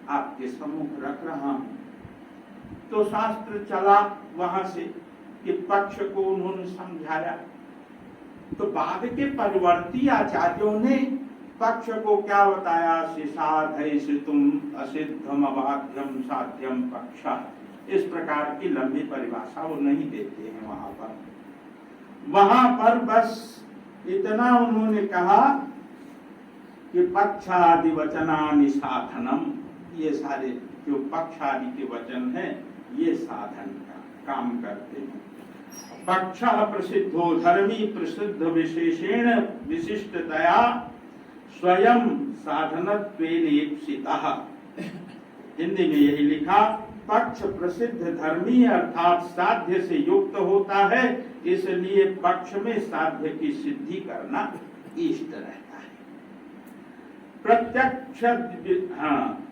आपके सम्मुख रख रहा हूं। तो शास्त्र चला वहां से कि पक्ष को उन्होंने समझाया, तो बाद के परिवर्ती आचार्यों ने पक्ष को क्या बताया, साधयितुम असिद्धम अबाध्यम साध्यम पक्ष, इस प्रकार की लंबी परिभाषा वो नहीं देते हैं वहां पर बस इतना उन्होंने कहा कि पक्षादि वचनानि साधनम, ये सारे जो पक्ष आदि के वचन हैं ये साधन का काम करते हैं। पक्ष प्रसिद्धो धर्मी प्रसिद्ध विशेषेण विशिष्टतया स्वयं साधनत्वेन ईप्सितः। हिंदी में यही लिखा, पक्ष प्रसिद्ध धर्मी अर्थात साध्य से युक्त होता है, इसलिए पक्ष में साध्य की सिद्धि करना इष्ट रहता है।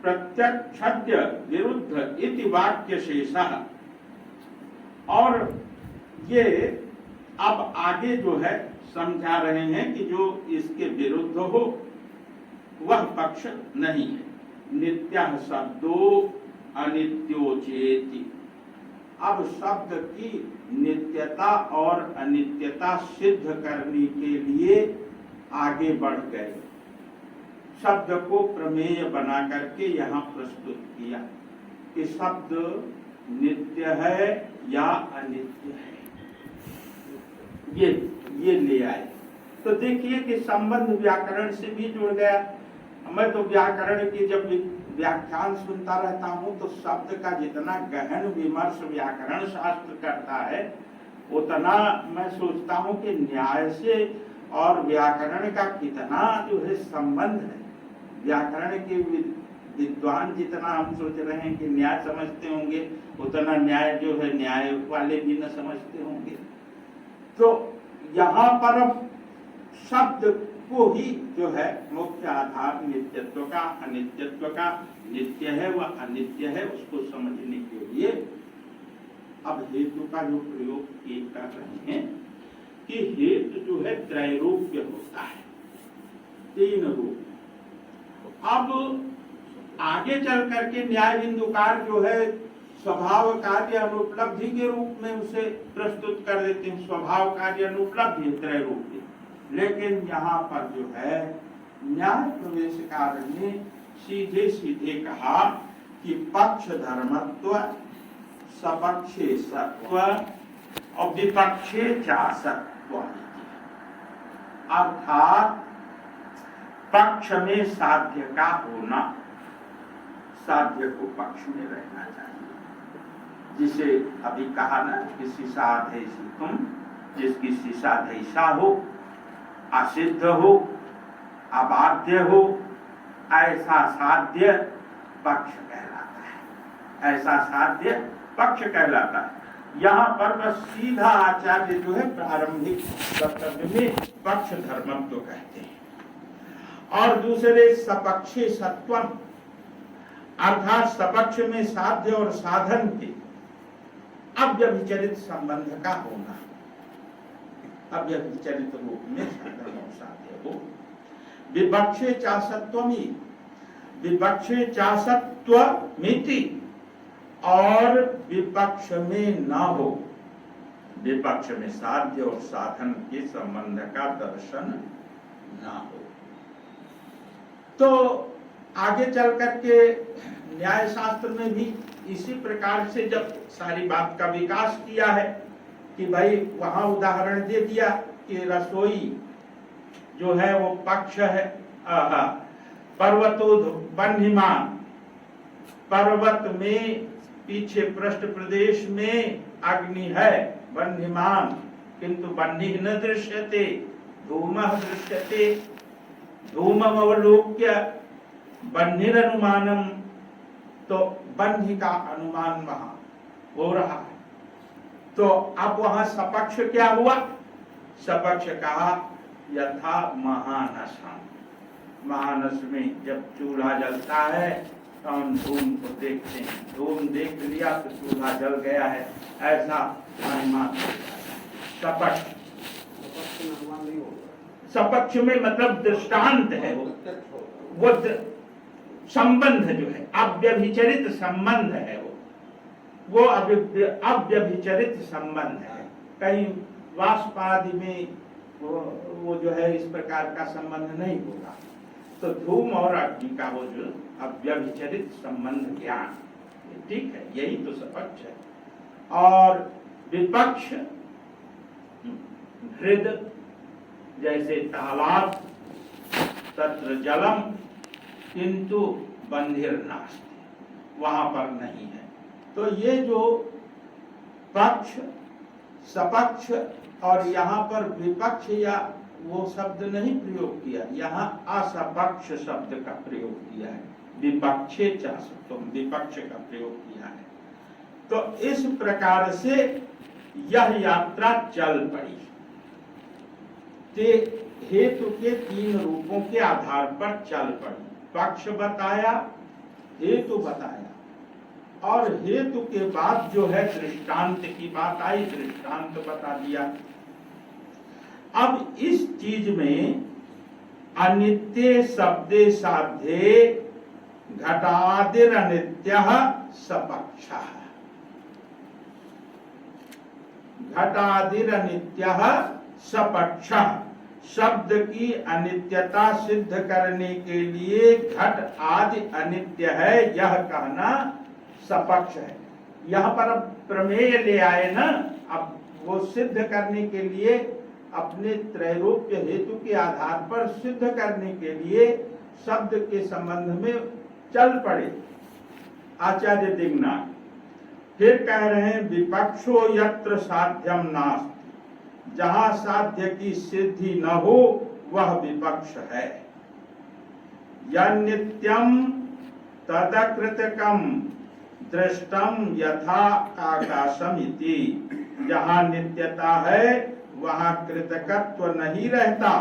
प्रत्यक्षद्य विरुद्ध इति वाक्य शेषः। और ये अब आगे जो है समझा रहे हैं कि जो इसके विरुद्ध हो वह पक्ष नहीं है। नित्यः शब्दो अनित्योचेति। अब शब्द की नित्यता और अनित्यता सिद्ध करने के लिए आगे बढ़ गए, शब्द को प्रमेय बना करके यहाँ प्रस्तुत किया कि शब्द नित्य है या अनित्य है, ये ले आए। तो देखिए कि संबंध व्याकरण से भी जुड़ गया। मैं तो व्याकरण की जब व्याख्यान सुनता रहता हूँ तो शब्द का जितना गहन विमर्श व्याकरण शास्त्र करता है उतना मैं सोचता हूँ कि न्याय से और व्याकरण का कितना जो है संबंध है। व्याकरण के विद्वान जितना हम सोच रहे हैं कि न्याय समझते होंगे, उतना न्याय जो है न्याय वाले भी न समझते होंगे। तो यहाँ पर शब्द को ही जो है मुख्य आधार नित्यत्व का अनित्यत्व का, नित्य है व अनित्य है, उसको समझने के लिए अब हेतु का जो प्रयोग किए कर रहे हैं कि हेतु जो है त्रैरूप्य होता है, 3 रूप। अब आगे चल करके न्याय बिंदुकार जो है स्वभाव कार्य अनुपलब्धि के रूप में उसे प्रस्तुत कर देते हैं, स्वभाव कार्य अनुपलब्धि त्रैरूप्य। लेकिन यहाँ पर जो है न्याय प्रवेशकार ने सीधे सीधे कहा कि पक्ष धर्मत्व सपक्षे सत्व और विपक्षे चासत्व, अर्थात पक्ष में साध्य का होना, साध्य को पक्ष में रहना चाहिए। जिसे अभी कहा ना किसी साधैसी तुम, जिसकी साधैसा हो, असिद्ध हो, अबाध्य हो, ऐसा साध्य पक्ष कहलाता है, ऐसा साध्य पक्ष कहलाता है। यहाँ पर बस सीधा आचार्य जो है प्रारंभिक वक्तव्य में पक्ष धर्मत्व तो कहते हैं। और दूसरे सपक्षे सत्वम, अर्थात सपक्ष में साध्य और साधन के अव्यभिचरित संबंध का होना, अव्यभिचरित रूप में साधन और साध्य हो। विपक्षे चासत्वमी, विपक्षे चासत्वमिति, और विपक्ष में न हो, विपक्ष में साध्य और साधन के संबंध का दर्शन न हो। तो आगे चल करके न्याय शास्त्र में भी इसी प्रकार से जब सारी बात का विकास किया है कि भाई वहां उदाहरण दे दिया कि रसोई जो है वो पक्ष है, पर्वतो बन्हिमान, पर्वत में पीछे पृष्ठ प्रदेश में अग्नि है बन्हिमान, किंतु बन्हि न दृश्यते, धूमः दृश्यते, धूमम् अवलोक्य बन्हिरनुमानम, तो बन्हि का अनुमान वहां हो रहा है। तो अब वहां सपक्ष क्या हुआ? सपक्ष कहा यथा महानसम। महानस में जब चूल्हा जलता है तो हम धूम को देखते हैं, धूम देख लिया तो चूल्हा जल गया है, ऐसा महिमा। सपक्ष, सपक्ष में मतलब दृष्टांत है वो संबंध जो है अव्यभिचरित संबंध है, वो अव्यभिचरित संबंध है। कहीं वाष्पादि में वो जो है इस प्रकार का संबंध नहीं होगा। तो धूम और अग्नि का वो जो अव्यभिचरित संबंध ज्ञान, ठीक है, यही तो सपक्ष है। और विपक्ष हृदय, जैसे तालाब तत्र जलम किंतु बंधिर नास्ति, वहां पर नहीं है। तो ये जो पक्ष, सपक्ष और यहाँ पर विपक्ष या वो शब्द नहीं प्रयोग किया, यहाँ असपक्ष शब्द का प्रयोग किया है, विपक्षे चासत्वम, विपक्ष का प्रयोग किया है। तो इस प्रकार से यह यात्रा चल पड़ी। हेतु के तीन रूपों के आधार पर चल पड़ी। पक्ष बताया, हेतु बताया और हेतु के बाद जो है दृष्टांत की बात आई, दृष्टांत बता दिया। अब इस चीज में अनित्य शब्दे साध्ये घटादिर अनित्य सपक्ष, घटादिर अनित्य सपक्ष। शब्द की अनित्यता सिद्ध करने के लिए घट आदि अनित्य है यह कहना सपक्ष है। यहाँ पर अब प्रमेय ले आए ना, अब वो सिद्ध करने के लिए अपने त्रैरूप्य हेतु के आधार पर सिद्ध करने के लिए शब्द के संबंध में चल पड़े आचार्य दिग्नाथ। फिर कह रहे हैं विपक्षो यत्र साध्यम नास्ति, जहां साध्य की सिद्धि न हो वह विपक्ष है। यन्नित्यम तदकृतकम दृष्टम यथा आकाशम इति, जहां नित्यता है वहां कृतकत्व नहीं रहता,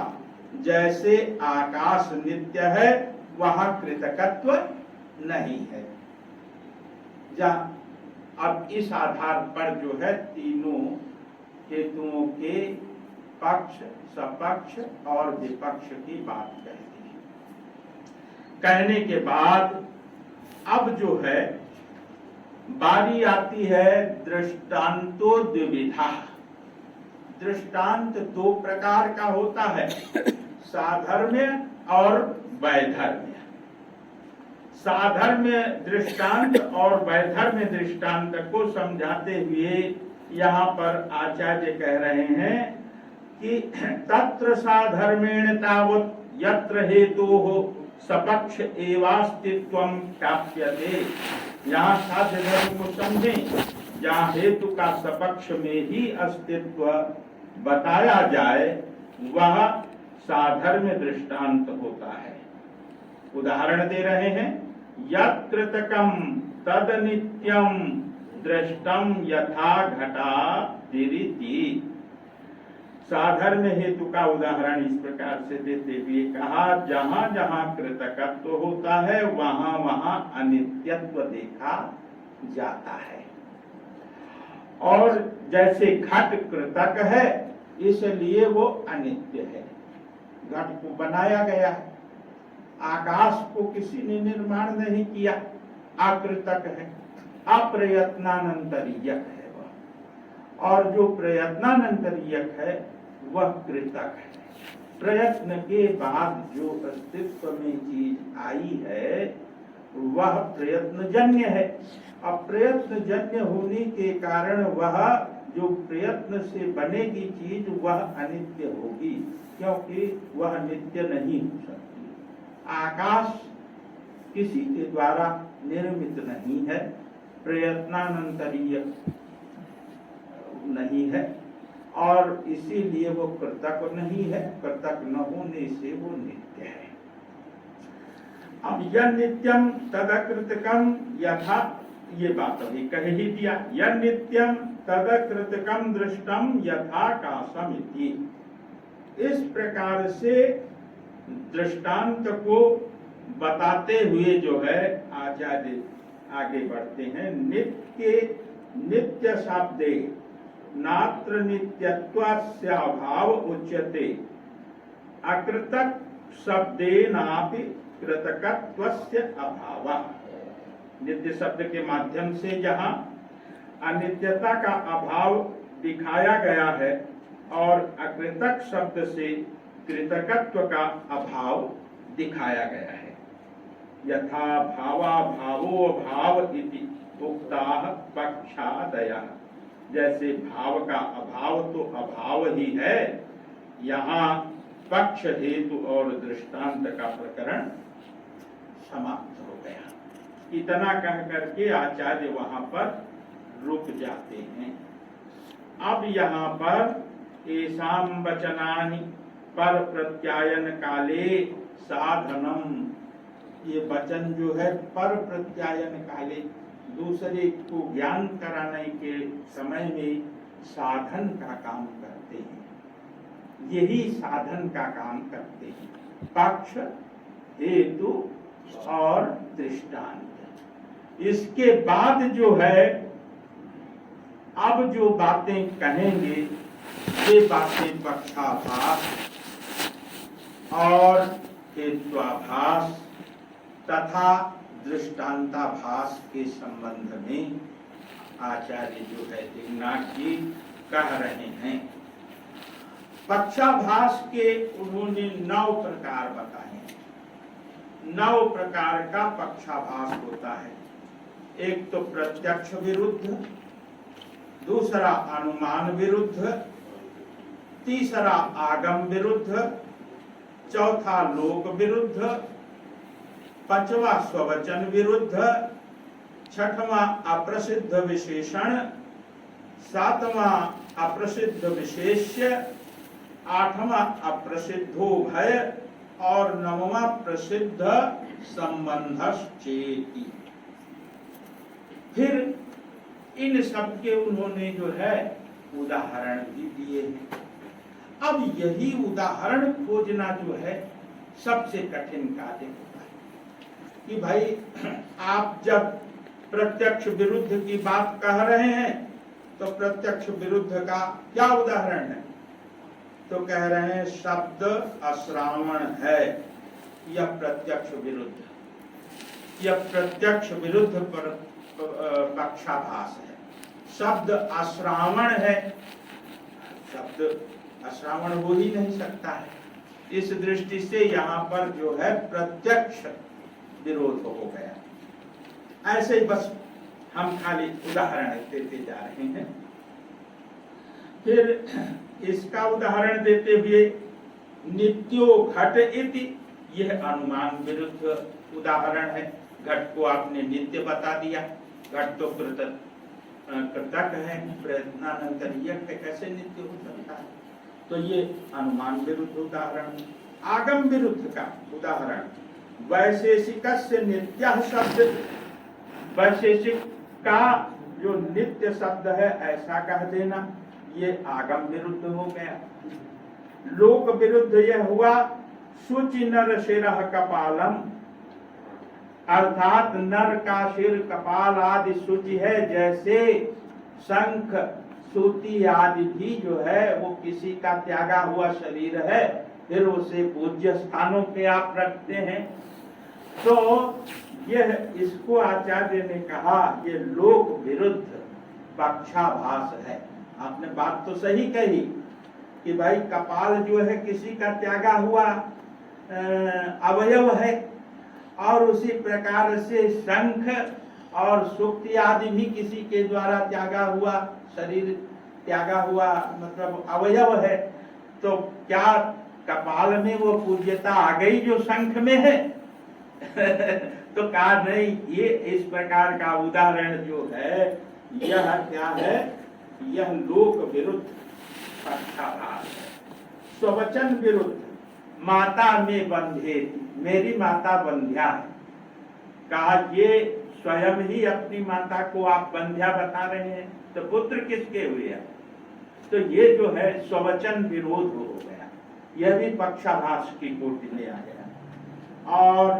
जैसे आकाश नित्य है वहां कृतकत्व नहीं है। अब इस आधार पर जो है तीनों हेतुओं के पक्ष, सपक्ष और विपक्ष की बात कहती है। कहने के बाद अब जो है बारी आती है दृष्टांतो द्विविधा। दृष्टांत दो प्रकार का होता है, साधर्म्य और वैधर्म्य। साधर्म्य दृष्टांत और वैधर्म्य दृष्टांत को समझाते हुए यहाँ पर आचार्य कह रहे हैं कि तत्र साधर्मेण तावत् यत्र हेतोः सपक्ष एवास्तित्वं ख्याप्यते। यहाँ साध्य धर्म को समझें, जहाँ हेतु का सपक्ष में ही अस्तित्व बताया जाए वह साधर्म्य दृष्टांत होता है। उदाहरण दे रहे हैं, यत् कृतकम तद नित्यम दृष्टम यथा घटा दिरिति। साधर्म्य हेतु का उदाहरण इस प्रकार से देते हुए कहा, जहां जहां कृतकत्व होता है वहां वहां अनित्यत्व देखा जाता है। और जैसे घट कृतक है इसलिए वो अनित्य है, घट को बनाया गया है। आकाश को किसी ने निर्माण नहीं किया, अकृतक है, अप्रयत्नानंतरीयक है वह। और जो प्रयत्नानंतरीयक है वह कृतक है। प्रयत्न के बाद जो अस्तित्व में चीज आई है वह प्रयत्नजन्य है। अब प्रयत्नजन्य होने के कारण वह जो प्रयत्न से बनेगी चीज वह अनित्य होगी, क्योंकि वह नित्य नहीं हो सकती। आकाश किसी के द्वारा निर्मित नहीं है, प्रयत्नानंतरीय नहीं है और इसीलिए वो कृतक नहीं है। कृतक न होने से वो नित्य है। अब यह नित्यम तदकृतकम यथा, ये बात अभी कह ही दिया, यह नित्यम तदकृतकम दृष्टम यथा काशम इति। इस प्रकार से दृष्टांत को बताते हुए जो है आचार्य आगे बढ़ते हैं। नित्य शब्दे नात्र नित्यत्वस्य अभाव उच्यते, अकृतक शब्देनापि कृतकत्वस्य अभाव। नित्य शब्द के माध्यम से जहाँ अनित्यता का अभाव दिखाया गया है और अकृतक शब्द से कृतकत्व का अभाव दिखाया गया है। यथा भावा भावो भाव इति उक्ताः पक्षादयः, जैसे भाव का अभाव तो अभाव ही है, यहाँ पक्ष हेतु और दृष्टांत का प्रकरण समाप्त हो गया। इतना कह करके आचार्य वहां पर रुक जाते हैं। अब यहाँ पर एसाम वचनानि पर प्रत्यायन काले साधनम, ये वचन जो है पर प्रत्यायन काले, दूसरे को ज्ञान कराने के समय में साधन का काम करते हैं, यही साधन का काम करते हैं, पक्ष हेतु और दृष्टांत। इसके बाद जो है अब जो बातें कहेंगे ये बातें पक्षाभास और हेत्वाभास तथा दृष्टांताभास के संबंध में आचार्य जो है दिग्नाथ जी कह रहे हैं। पक्षाभास के उन्होंने 9 प्रकार बताए हैं। 9 प्रकार का पक्षाभास होता है। एक तो प्रत्यक्ष विरुद्ध, दूसरा अनुमान विरुद्ध, तीसरा आगम विरुद्ध, चौथा लोक विरुद्ध, पांचवा स्ववचन विरुद्ध, छठवां अप्रसिद्ध विशेषण, सातवां अप्रसिद्ध विशेष्य, आठवां अप्रसिद्धो भय और 9वां प्रसिद्ध संबंधश्चेति। फिर इन सब के उन्होंने जो है उदाहरण भी दिए हैं। अब यही उदाहरण खोजना जो है सबसे कठिन कार्य होता है कि भाई आप जब प्रत्यक्ष विरुद्ध की बात कह रहे हैं तो प्रत्यक्ष विरुद्ध का क्या उदाहरण है? तो कह रहे हैं शब्द अश्रावण है, यह प्रत्यक्ष विरुद्ध, यह प्रत्यक्ष विरुद्ध पर पक्षाभास है। शब्द अश्रावण है, शब्द अश्रावण हो ही नहीं सकता है। इस दृष्टि से यहाँ पर जो है प्रत्यक्ष विरोध हो गया। ऐसे ही बस हम खाली उदाहरण देते जा रहे हैं। फिर इसका उदाहरण देते हुए नित्यो घट इति, यह अनुमान विरुद्ध उदाहरण है। घट को आपने नित्य बता दिया, घट तो कृतक है, प्रयत्नानंतर यज्ञ कैसे नित्य हो सकता है? तो ये अनुमान विरुद्ध उदाहरण। आगम विरुद्ध का उदाहरण वैशेषिकस्य नित्य शब्द, वैशेषिक का जो नित्य शब्द है ऐसा कह देना, ये आगम विरुद्ध हो गया। लोक विरुद्ध यह हुआ शुचि नर शिरः कपालम, अर्थात नर का सिर कपाल आदि शुचि है। जैसे शंख सूती आदि भी जो है वो किसी का त्यागा हुआ शरीर है, फिर उसे पूज्य स्थानों पे आप रखते हैं। तो यह इसको आचार्य ने कहा ये लोक विरुद्ध पक्षाभास है। आपने बात तो सही कही कि भाई कपाल जो है किसी का त्यागा हुआ अवयव है, और उसी प्रकार से शंख और सुक्ति आदि भी किसी के द्वारा त्यागा हुआ शरीर, त्यागा हुआ मतलब अवयव है। तो क्या कपाल में वो पूज्यता आ गई जो शंख में है? तो कहा नहीं, ये इस प्रकार का उदाहरण जो है यह क्या है, यह लोक विरुद्ध पक्षाभास है। स्ववचन विरुद्ध माता में बंधे, मेरी माता बंध्या है, कहा ये स्वयं ही अपनी माता को आप बंध्या बता रहे हैं, तो पुत्र किसके हुए हैं? तो ये जो है स्ववचन विरोध हो गया। यह भी पक्षाभास की कोटि में आ गया। और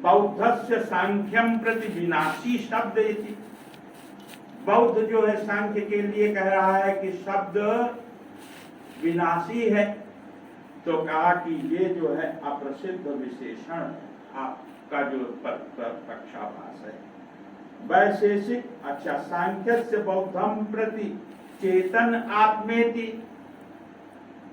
बौद्धस्य सांख्यम प्रति विनाशी शब्द इति, बौद्ध जो है सांख्य के लिए कह रहा है कि शब्द विनाशी है, तो कहा कि ये जो है अप्रसिद्ध विशेषण आपका जो पक्षाभास है। वैशेषिक, अच्छा, सांख्य से बौद्धम प्रति चेतन आत्मेति,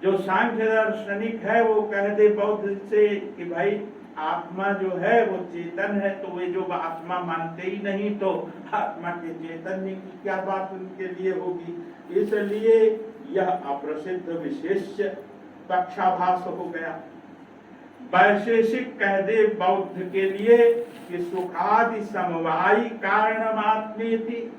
जो सांख्य दार्शनिक है वो कह दे बौद्ध से कि भाई आत्मा जो है वो चेतन है, तो वे जो आत्मा मानते ही नहीं, तो आत्मा के चैतन्य की क्या बात उनके लिए होगी। इसलिए यह अप्रसिद्ध विशेष पक्षाभास हो गया। वैशेषिक कह दे बौद्ध के लिए कि सुखादि समवायी कारणमात्मेति,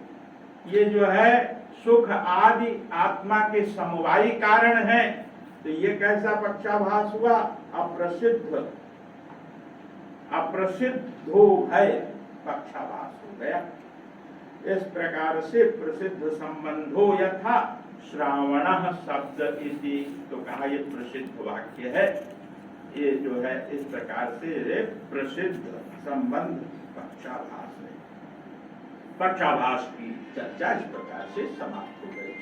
ये जो है सुख आदि आत्मा के समवायी कारण है, तो ये कैसा पक्षाभास हुआ? अप्रसिद्ध, अप्रसिद्धो भय पक्षाभास हो गया। इस प्रकार से प्रसिद्ध संबंधो यथा श्रावण शब्द इति, तो कहा ये प्रसिद्ध वाक्य है, ये जो है इस प्रकार से प्रसिद्ध संबंध पक्षाभास है। पक्षाभास की चर्चा इस प्रकार से समाप्त हो गई।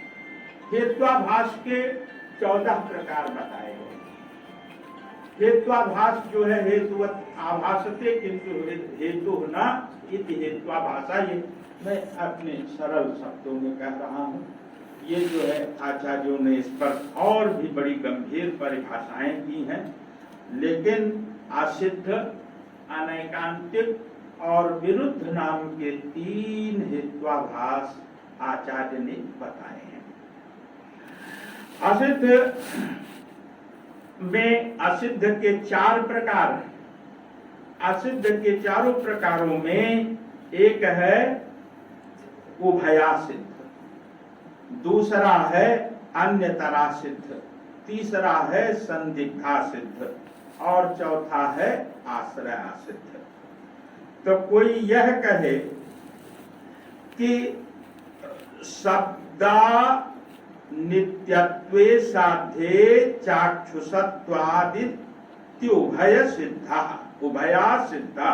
हेत्वाभास के 14 प्रकार बताए गए। हेत्वाभास जो है हेतुवत आभासते किंतु हेतु न इति हेत्वाभाषा, ये मैं अपने सरल शब्दों में कह रहा हूँ। ये जो है आचार्यों ने इस पर और भी बड़ी गंभीर परिभाषाएं की हैं, लेकिन असिद्ध, अनैकांतिक और विरुद्ध नाम के 3 हेत्वाभास आचार्य ने बताए हैं। असिद्ध में असिद्ध के 4 प्रकार हैं। असिद्ध के चारों प्रकारों में एक है उभयासिद्ध, दूसरा है अन्यतरा सिद्ध, तीसरा है संदिग्धा सिद्ध और चौथा है आश्रया सिद्ध। तो कोई यह कहे कि शब्दा नित्यत्वे साध्ये चाक्षुषत्वादित्युभय सिद्धा, उभया सिद्धा,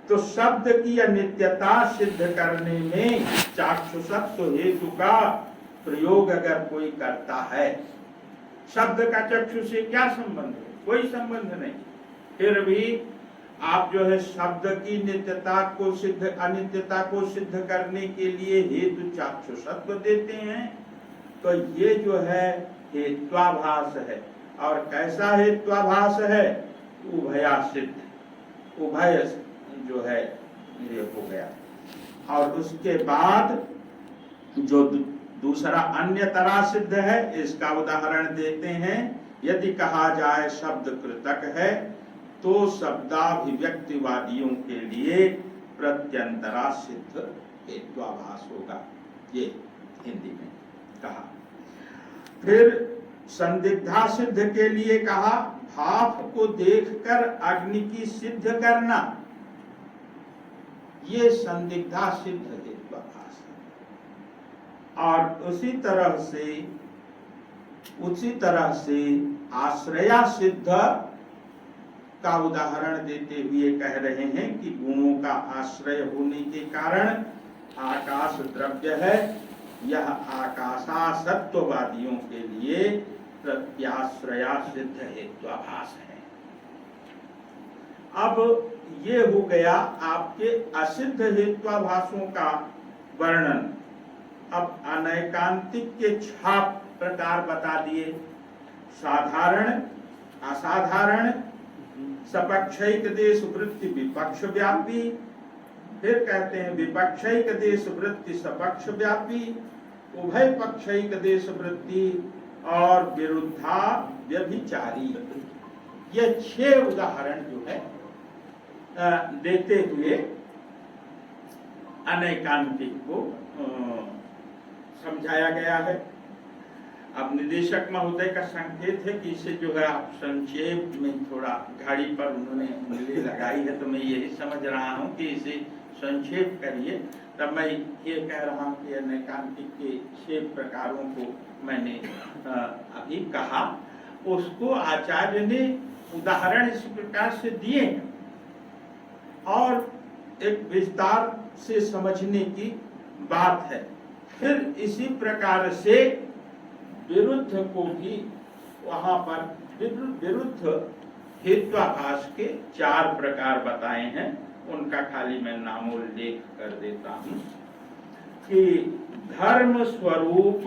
तो शब्द की अनित्यता सिद्ध करने में चाक्षुषत्व हेतु का प्रयोग अगर कोई करता है, शब्द का चक्षु से क्या संबंध है? कोई संबंध नहीं, फिर भी आप जो है शब्द की नित्यता को सिद्ध, अनित्यता को सिद्ध करने के लिए हेतु चाक्षुषत्व देते हैं, तो ये जो है हेत्वाभास है। और कैसा हेत्वाभास है? उभया सिद्ध, उभय जो है ये हो गया। और उसके बाद जो दूसरा अन्यतरा सिद्ध है, इसका उदाहरण देते हैं। यदि कहा जाए शब्द कृतक है, तो शब्दाभिव्यक्तिवादियों के लिए प्रत्यंतरा सिद्ध हेत्वाभास होगा, ये हिंदी में कहा। फिर संदिग्धा सिद्ध के लिए कहा भाप को देखकर अग्नि की सिद्ध करना, ये संदिग्धा सिद्ध हेत्वाभास है। और उसी तरह से आश्रया सिद्ध का उदाहरण देते हुए कह रहे हैं कि गुणों का आश्रय होने के कारण आकाश द्रव्य है, यह आकाशासत्ववादियों के लिए प्रत्याश्रया सिद्ध हेत्वाभास है। अब ये हो गया आपके असिद्ध हेत्वाभासों का वर्णन। अब अनैकांतिक के 6 प्रकार बता दिए, साधारण, असाधारण, सपक्षैक देश वृत्ति विपक्ष व्यापी, फिर कहते हैं विपक्षैक देश वृत्ति सपक्ष व्यापी, उभय पक्षैक देश वृत्ति और विरुद्धा व्यभिचारी। ये 6 उदाहरण जो है देते हुए अनैकांतिक को समझाया गया है। अब निदेशक महोदय का संकेत है कि इसे जो है आप संक्षेप में थोड़ा घड़ी पर उन्होंने उंगली लगाई है, तो मैं यही समझ रहा हूँ कि इसे संक्षेप करिए। तब मैं ये कह रहा हूँ कि अनैकांतिक के 6 प्रकारों को मैंने अभी कहा, उसको आचार्य ने उदाहरण इस प्रकार से दिए हैं और एक विस्तार से समझने की बात है। फिर इसी प्रकार से विरुद्ध को भी वहां पर विरुद्ध हेत्वाभास के 4 प्रकार बताए हैं। उनका खाली मैं नामोल्लेख कर देता हूं कि धर्म स्वरूप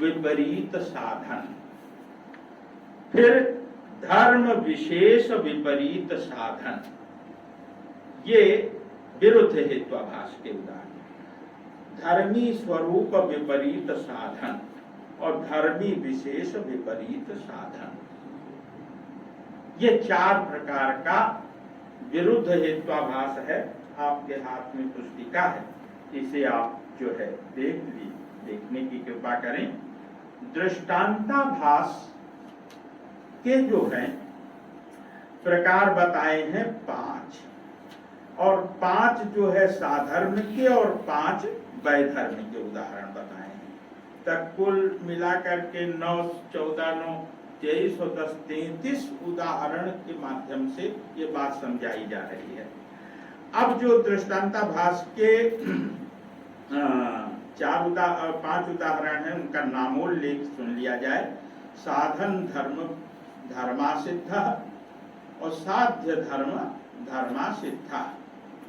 विपरीत साधन, फिर धर्म विशेष विपरीत साधन, ये विरुद्ध हेत्वाभास के उदाहरण। धर्मी स्वरूप विपरीत साधन और धर्मी विशेष विपरीत साधन, ये 4 प्रकार का विरुद्ध हेत्वाभास है। आपके हाथ में पुस्तिका है, इसे आप जो है देखने की कृपा करें। दृष्टांताभास के जो हैं प्रकार बताए हैं 5, और 5 जो है साधर्म के और 5 वैधर्म के उदाहरण बताए हैं। तक कुल मिलाकर के 9, 14, 9, 23 और 10, 33 उदाहरण के माध्यम से ये बात समझाई जा रही है। अब जो दृष्टांताभास के 5 उदाहरण हैं, उनका नामोल्लेख सुन लिया जाए। साधन धर्म धर्मासिद्ध और साध्य धर्म धर्मासिद्ध,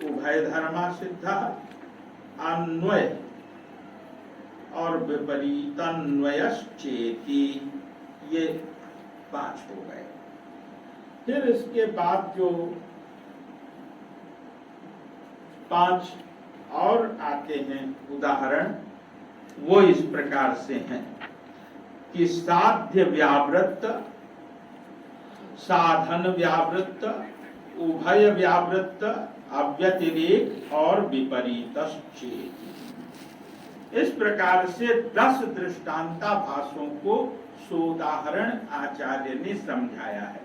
उभय धर्मासिद्ध, अन्वय और विपरीतन्वयश्चेति, ये 5 हो गए। फिर इसके बाद जो 5 और आते हैं उदाहरण, वो इस प्रकार से हैं कि साध्य व्यावृत्त, साधन व्यावृत्त, उभय व्यावृत्त, अव्यतिरेक और विपरीतश्चेति। इस प्रकार से 10 दृष्टांताभासों को सोदाहरण आचार्य ने समझाया है।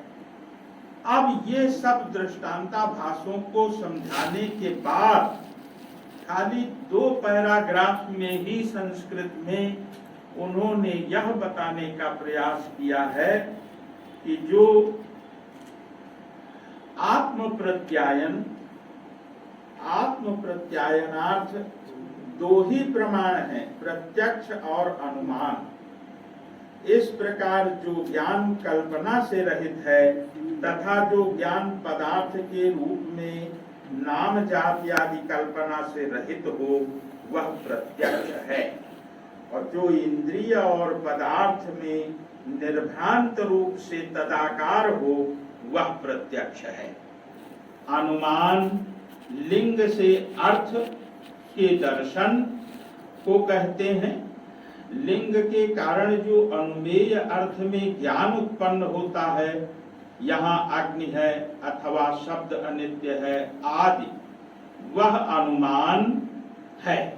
अब ये सब दृष्टांताभासों को समझाने के बाद खाली 2 पैराग्राफ में ही संस्कृत में उन्होंने यह बताने का प्रयास किया है कि जो आत्म प्रत्यायनार्थ 2 ही प्रमाण हैं, प्रत्यक्ष और अनुमान। इस प्रकार जो ज्ञान कल्पना से रहित है तथा जो ज्ञान पदार्थ के रूप में नाम जाति आदि कल्पना से रहित हो, वह प्रत्यक्ष है। और जो इंद्रिय और पदार्थ में निर्भ्रांत रूप से तदाकार हो, वह प्रत्यक्ष है। अनुमान लिंग से अर्थ के दर्शन को कहते हैं। लिंग के कारण जो अनुमेय अर्थ में ज्ञान उत्पन्न होता है, यहाँ अग्नि है अथवा शब्द अनित्य है आदि, वह अनुमान है।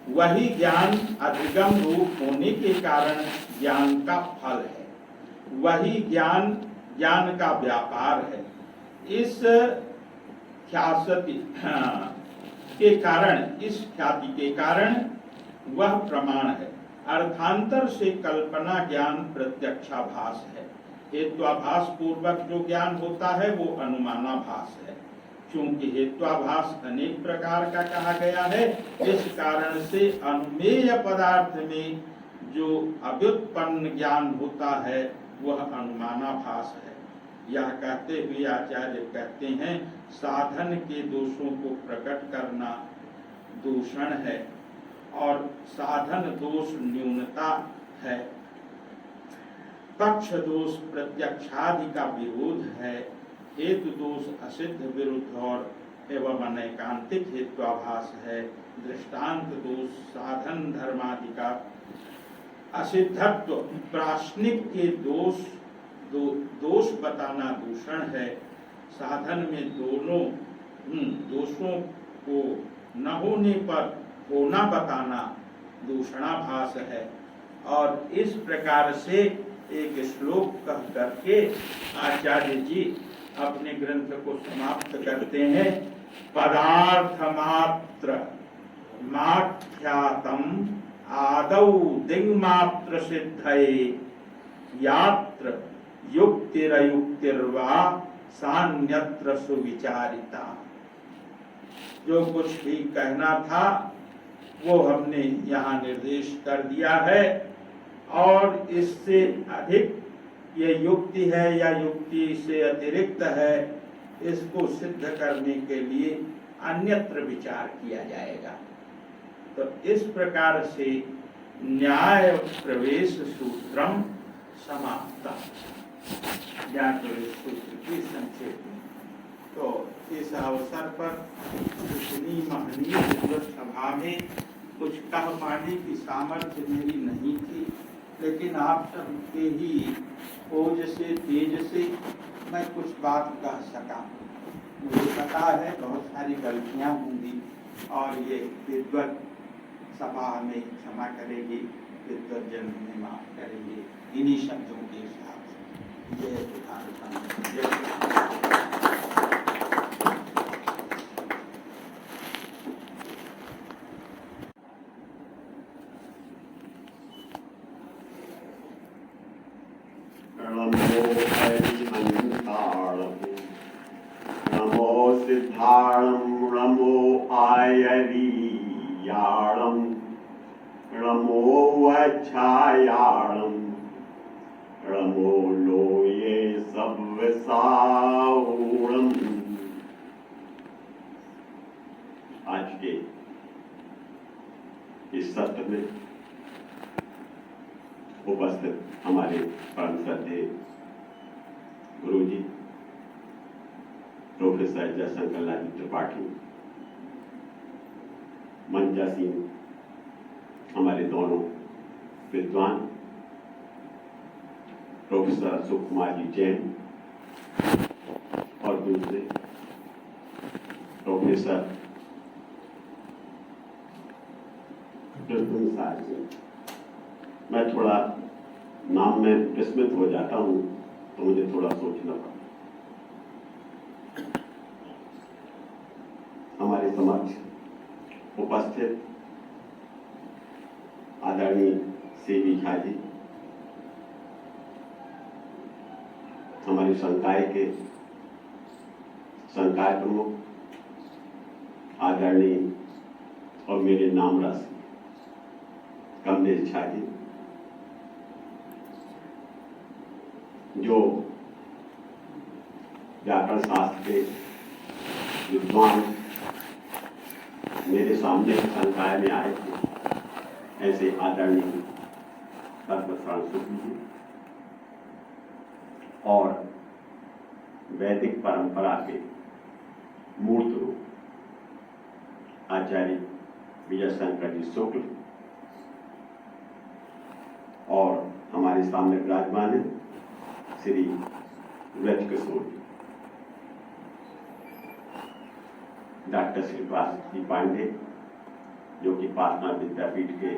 वही ज्ञान अधिगम रूप होने के कारण ज्ञान का फल है। वही ज्ञान का व्यापार है। इस ख्याति के कारण वह प्रमाण है। अर्थांतर से कल्पना ज्ञान प्रत्यक्षाभास है। हेत्वाभास पूर्वक जो ज्ञान होता है वो अनुमानाभास है। चूंकि हेत्वाभास अनेक प्रकार का कहा गया है, इस कारण से अनुमेय पदार्थ में जो अव्युत्पन्न ज्ञान होता है वह अनुमानाभास है। यह कहते हुए आचार्य कहते हैं, साधन के दोषों को प्रकट करना दूषण है और साधन दोष न्यूनता है। पक्ष दोष प्रत्यक्षादि का विरोध है। हेतु दोष असिद्ध विरुद्ध और एवं अनैकांतिक हेत्वाभास है। दृष्टांत दोष साधन धर्मादि का असिद्धत्व प्राश्निक के दोष बताना दूषण है। साधन में दोनों दोषों को न होने पर होना बताना दूषणाभास है। और इस प्रकार से एक श्लोक कह करके आचार्य जी अपने ग्रंथ को समाप्त करते हैं। पदार्थ मात्र माख्यातम आदौ दिङ्मात्र सिद्धये यात्र युक्तिरयुक्तिर्वा सान्यत्र सुविचारिता। जो कुछ भी कहना था वो हमने यहाँ निर्देश कर दिया है, और इससे अधिक ये युक्ति है या युक्ति से अतिरिक्त है, इसको सिद्ध करने के लिए अन्यत्र विचार किया जाएगा। तो इस प्रकार से न्याय प्रवेश सूत्रम समाप्त, न्याय प्रवेश सूत्र की संक्षेप में। तो इस अवसर पर इतनी महनीय विद्वत सभा में कुछ कह पाने की सामर्थ्य मेरी नहीं थी, लेकिन आप सबके ही ओज से तेज से मैं कुछ बात कह सका। मुझे पता है बहुत सारी गलतियां होंगी, और ये विद्वत सभा हमें क्षमा करेगी, विद्वत जन हमें माफ करेंगे। इन्हीं शब्दों के साथ जय पिता जय। नमो सिद्धाणं नमो आयरीयाणं नमो वच्छायाणं नमो लोये सव्यसाऊणम्। आज के इस सत्र में उपस्थित हमारे परम श्रद्धेय गुरु जी प्रोफेसर जयशंकर लाल त्रिपाठी, मंचासीन हमारे दोनों विद्वान प्रोफेसर अशोक कुमार जी जैन और दूसरे प्रोफेसर साहब जी। मैं थोड़ा नाम में विस्मित हो जाता हूं, तो मुझे थोड़ा सोचना पड़ा। हमारे समक्ष उपस्थित आदरणीय सीवी झा जी, हमारी संकाय के संकाय प्रमुख आदरणीय और मेरे नाम रस कमलेश झा जी, जो व्याकरण शास्त्र के विद्वान मेरे सामने संकाय में आए थे, ऐसे आदरणीय पद्मश्री शुक्ल जी, और वैदिक परंपरा के मूर्त रूप आचार्य विजय शंकर जी शुक्ल, और हमारे सामने विराजमान है श्री व्रज किशोर जी, डॉक्टर श्रीवास जी पांडे जो कि पाटना विद्यापीठ के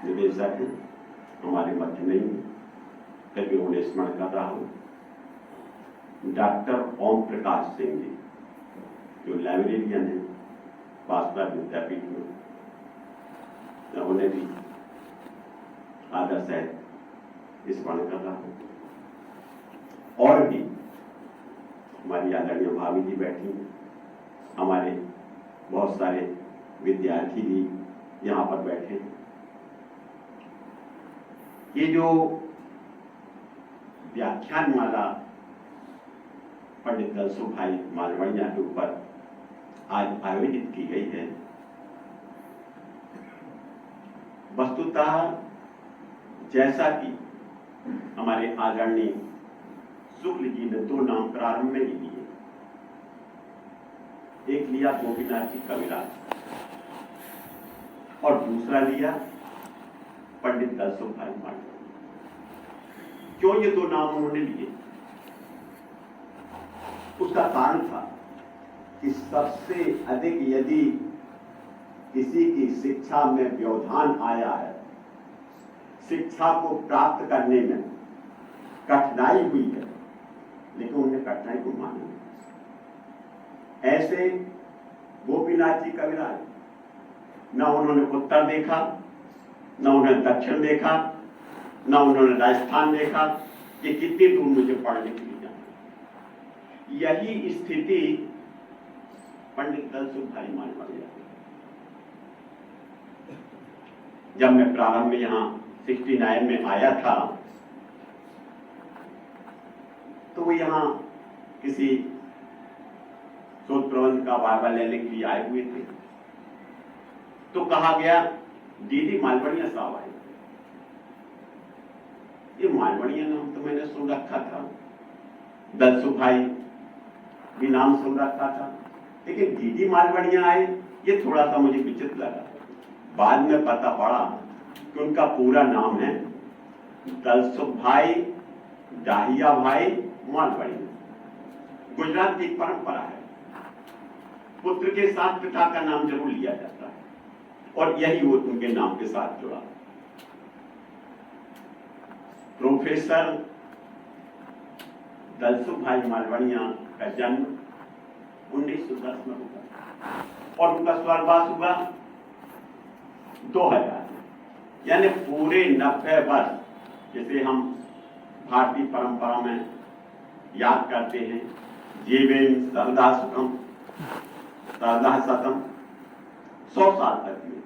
निदेशक हैं, हमारे मध्य नहीं है, फिर भी उन्हें स्मरण कर रहा हूँ। डॉक्टर ओम प्रकाश सिंह जी जो लाइब्रेरियन है पाटना विद्यापीठ में, उन्हें भी आदर सहित स्मरण कर रहा हूँ। और भी हमारी आदरणीय भाभी जी बैठी हैं, हमारे बहुत सारे विद्यार्थी भी यहाँ पर बैठे हैं। ये जो व्याख्यान माला पंडित दलसुख भाई मालवणिया के ऊपर आज आयोजित की गई है, वस्तुतः जैसा कि हमारे आदरणीय शुक्ल जी ने दो नाम प्रारंभ में ही लिए, एक लिया गोपीनाथ जी कविराज और दूसरा लिया पंडित दलसुख भाई मालवणिया। क्यों ये दो नाम उन्होंने लिए? उसका कारण था कि सबसे अधिक यदि किसी की शिक्षा में व्यवधान आया है, शिक्षा को प्राप्त करने में कठिनाई हुई है, लेकिन उन्होंने कठिनाई को माना। ऐसे गोपीनाथ जी कविराज, न उन्होंने उत्तर देखा, न उन्होंने दक्षिण देखा, न उन्होंने राजस्थान देखा, कि कितनी दूर मुझे पढ़ने के लिए जाना। यही स्थिति पंडित दलसुख भाई मालवणिया, जब मैं प्रारंभ में यहाँ 69 में आया था तो वो यहाँ किसी शोध प्रबंध का वायवा लेने के लिए आए हुए थे। तो कहा गया दीदी मालवणिया साहब आए। ये मालवणिया नाम तो मैंने सुन रखा था, दलसुख भाई भी नाम सुन रखा था, लेकिन दीदी मालवणिया आए ये थोड़ा सा मुझे विचित्र लगा। बाद में पता पड़ा कि उनका पूरा नाम है दलसुख भाई डाहिया भाई मालवणिया। गुजरात की परंपरा है, पुत्र के साथ पिता का नाम जरूर लिया जाता है और यही वो उनके नाम के साथ जुड़ा। प्रोफेसर दलसुख भाई मालवणिया का जन्म 1910 में हुआ और उनका स्वर्गवास हुआ 2000, यानी पूरे 90 वर्ष, जिसे हम भारतीय परंपरा में याद करते हैं, जीवेन सर्वदा सुखम सर्वदा सतम, 100 साल तक में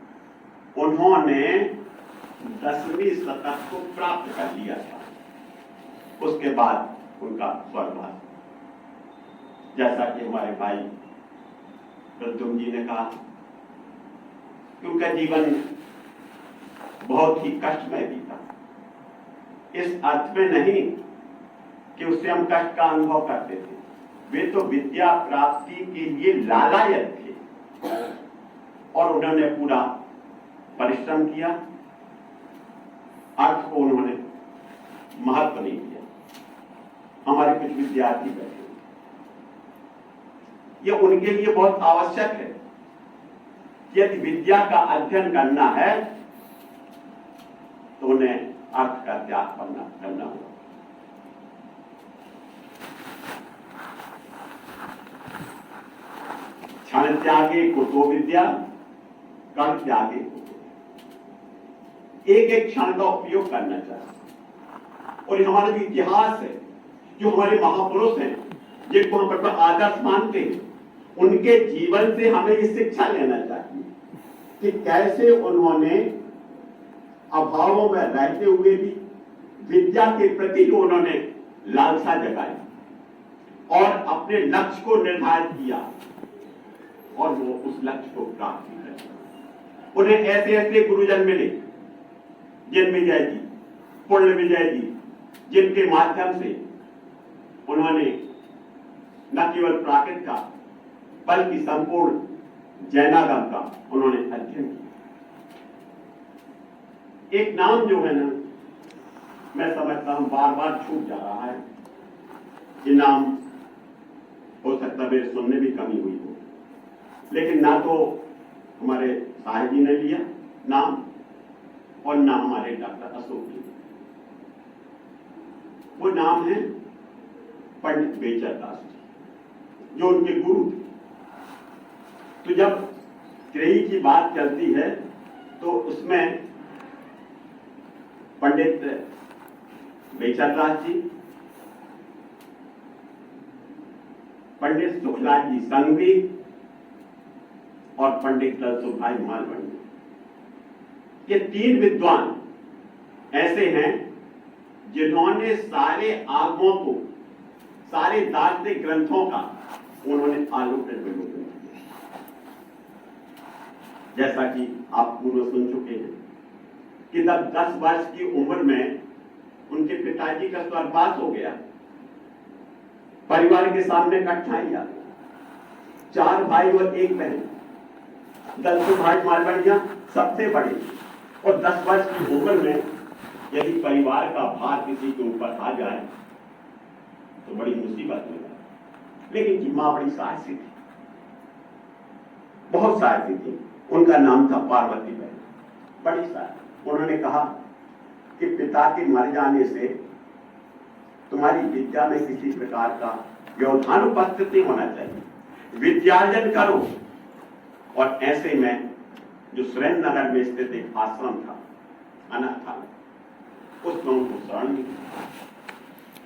उन्होंने 10वीं शतक को प्राप्त कर लिया था। उसके बाद उनका स्वर्गवास, जैसा कि हमारे भाई प्रद्युम्न जी ने कहा कि उनका जीवन बहुत ही कष्टमय बीता। इस अर्थ में नहीं कि उससे हम कष्ट का अनुभव करते थे, वे तो विद्या प्राप्ति के लिए लालायत थे और उन्होंने पूरा परिश्रम किया। अर्थ को उन्होंने महत्व नहीं दिया। हमारे कुछ विद्यार्थी बैठे, ये उनके लिए बहुत आवश्यक है। यदि विद्या का अध्ययन करना है तो उन्हें अर्थ का त्याग करना होगा। क्षण त्यागे कुतो विद्या, कण त्यागे कुतो। एक एक क्षण का उपयोग करना चाहिए। और हमारा जो इतिहास है, जो हमारे महापुरुष हैं, जिनको हम बड़ा आदर्श मानते हैं, उनके जीवन से हमें ये शिक्षा लेना चाहिए कि कैसे उन्होंने अभावों में रहते हुए भी विद्या के प्रति जो उन्होंने लालसा जगाई और अपने लक्ष्य को निर्धारित किया और वो उस लक्ष्य को प्राप्त किया। उन्हें ऐसे ऐसे गुरुजन मिले, जन्मेजय जी, पूर्ण विजय जी, जिनके माध्यम से उन्होंने न केवल प्राकृत का बल्कि संपूर्ण जैनागम का उन्होंने अध्ययन किया। एक नाम जो है ना, मैं समझता हूं बार बार छूट जा रहा है। ये नाम हो सकता है मेरे सुनने भी कमी हुई हो, लेकिन ना तो हमारे साहिब जी ने लिया नाम और ना हमारे डॉक्टर अशोक जी। वो नाम है पंडित बेचर दास जी, जो उनके गुरु थे। तो जब त्रयी की बात चलती है तो उसमें पंडित बेचर दास जी, पंडित सुखलाल जी संघवी और पंडित दलसुख भाई मालवणिया, ये तीन विद्वान ऐसे हैं जिन्होंने सारे आगमों को, सारे दार्शनिक ग्रंथों का उन्होंने आलोकन विलोकन किया। जैसा कि आप पूर्व सुन चुके हैं कि जब 10 वर्ष की उम्र में उनके पिताजी का स्वर्गवास हो गया, परिवार के सामने कठिनाई आ गई। 4 भाई और 1 बहन, दलसुख भाई मालवणिया सबसे बड़े, और 10 वर्ष की उम्र में यदि परिवार का भार किसी के ऊपर आ जाए तो बड़ी मुसीबत में जाए। लेकिन की मां बड़ी साहसी थी, बहुत साहसी थी। उनका नाम था पार्वती बहन, बड़ी साहसी। उन्होंने कहा कि पिता के मर जाने से तुम्हारी विद्या में किसी प्रकार का व्यवधान उपस्थित नहीं होना चाहिए, विद्यार्जन करो। और ऐसे में जो सुरेंद्र नगर में स्थित एक आश्रम था, अनाथालय, उसमें उनको शरण मिली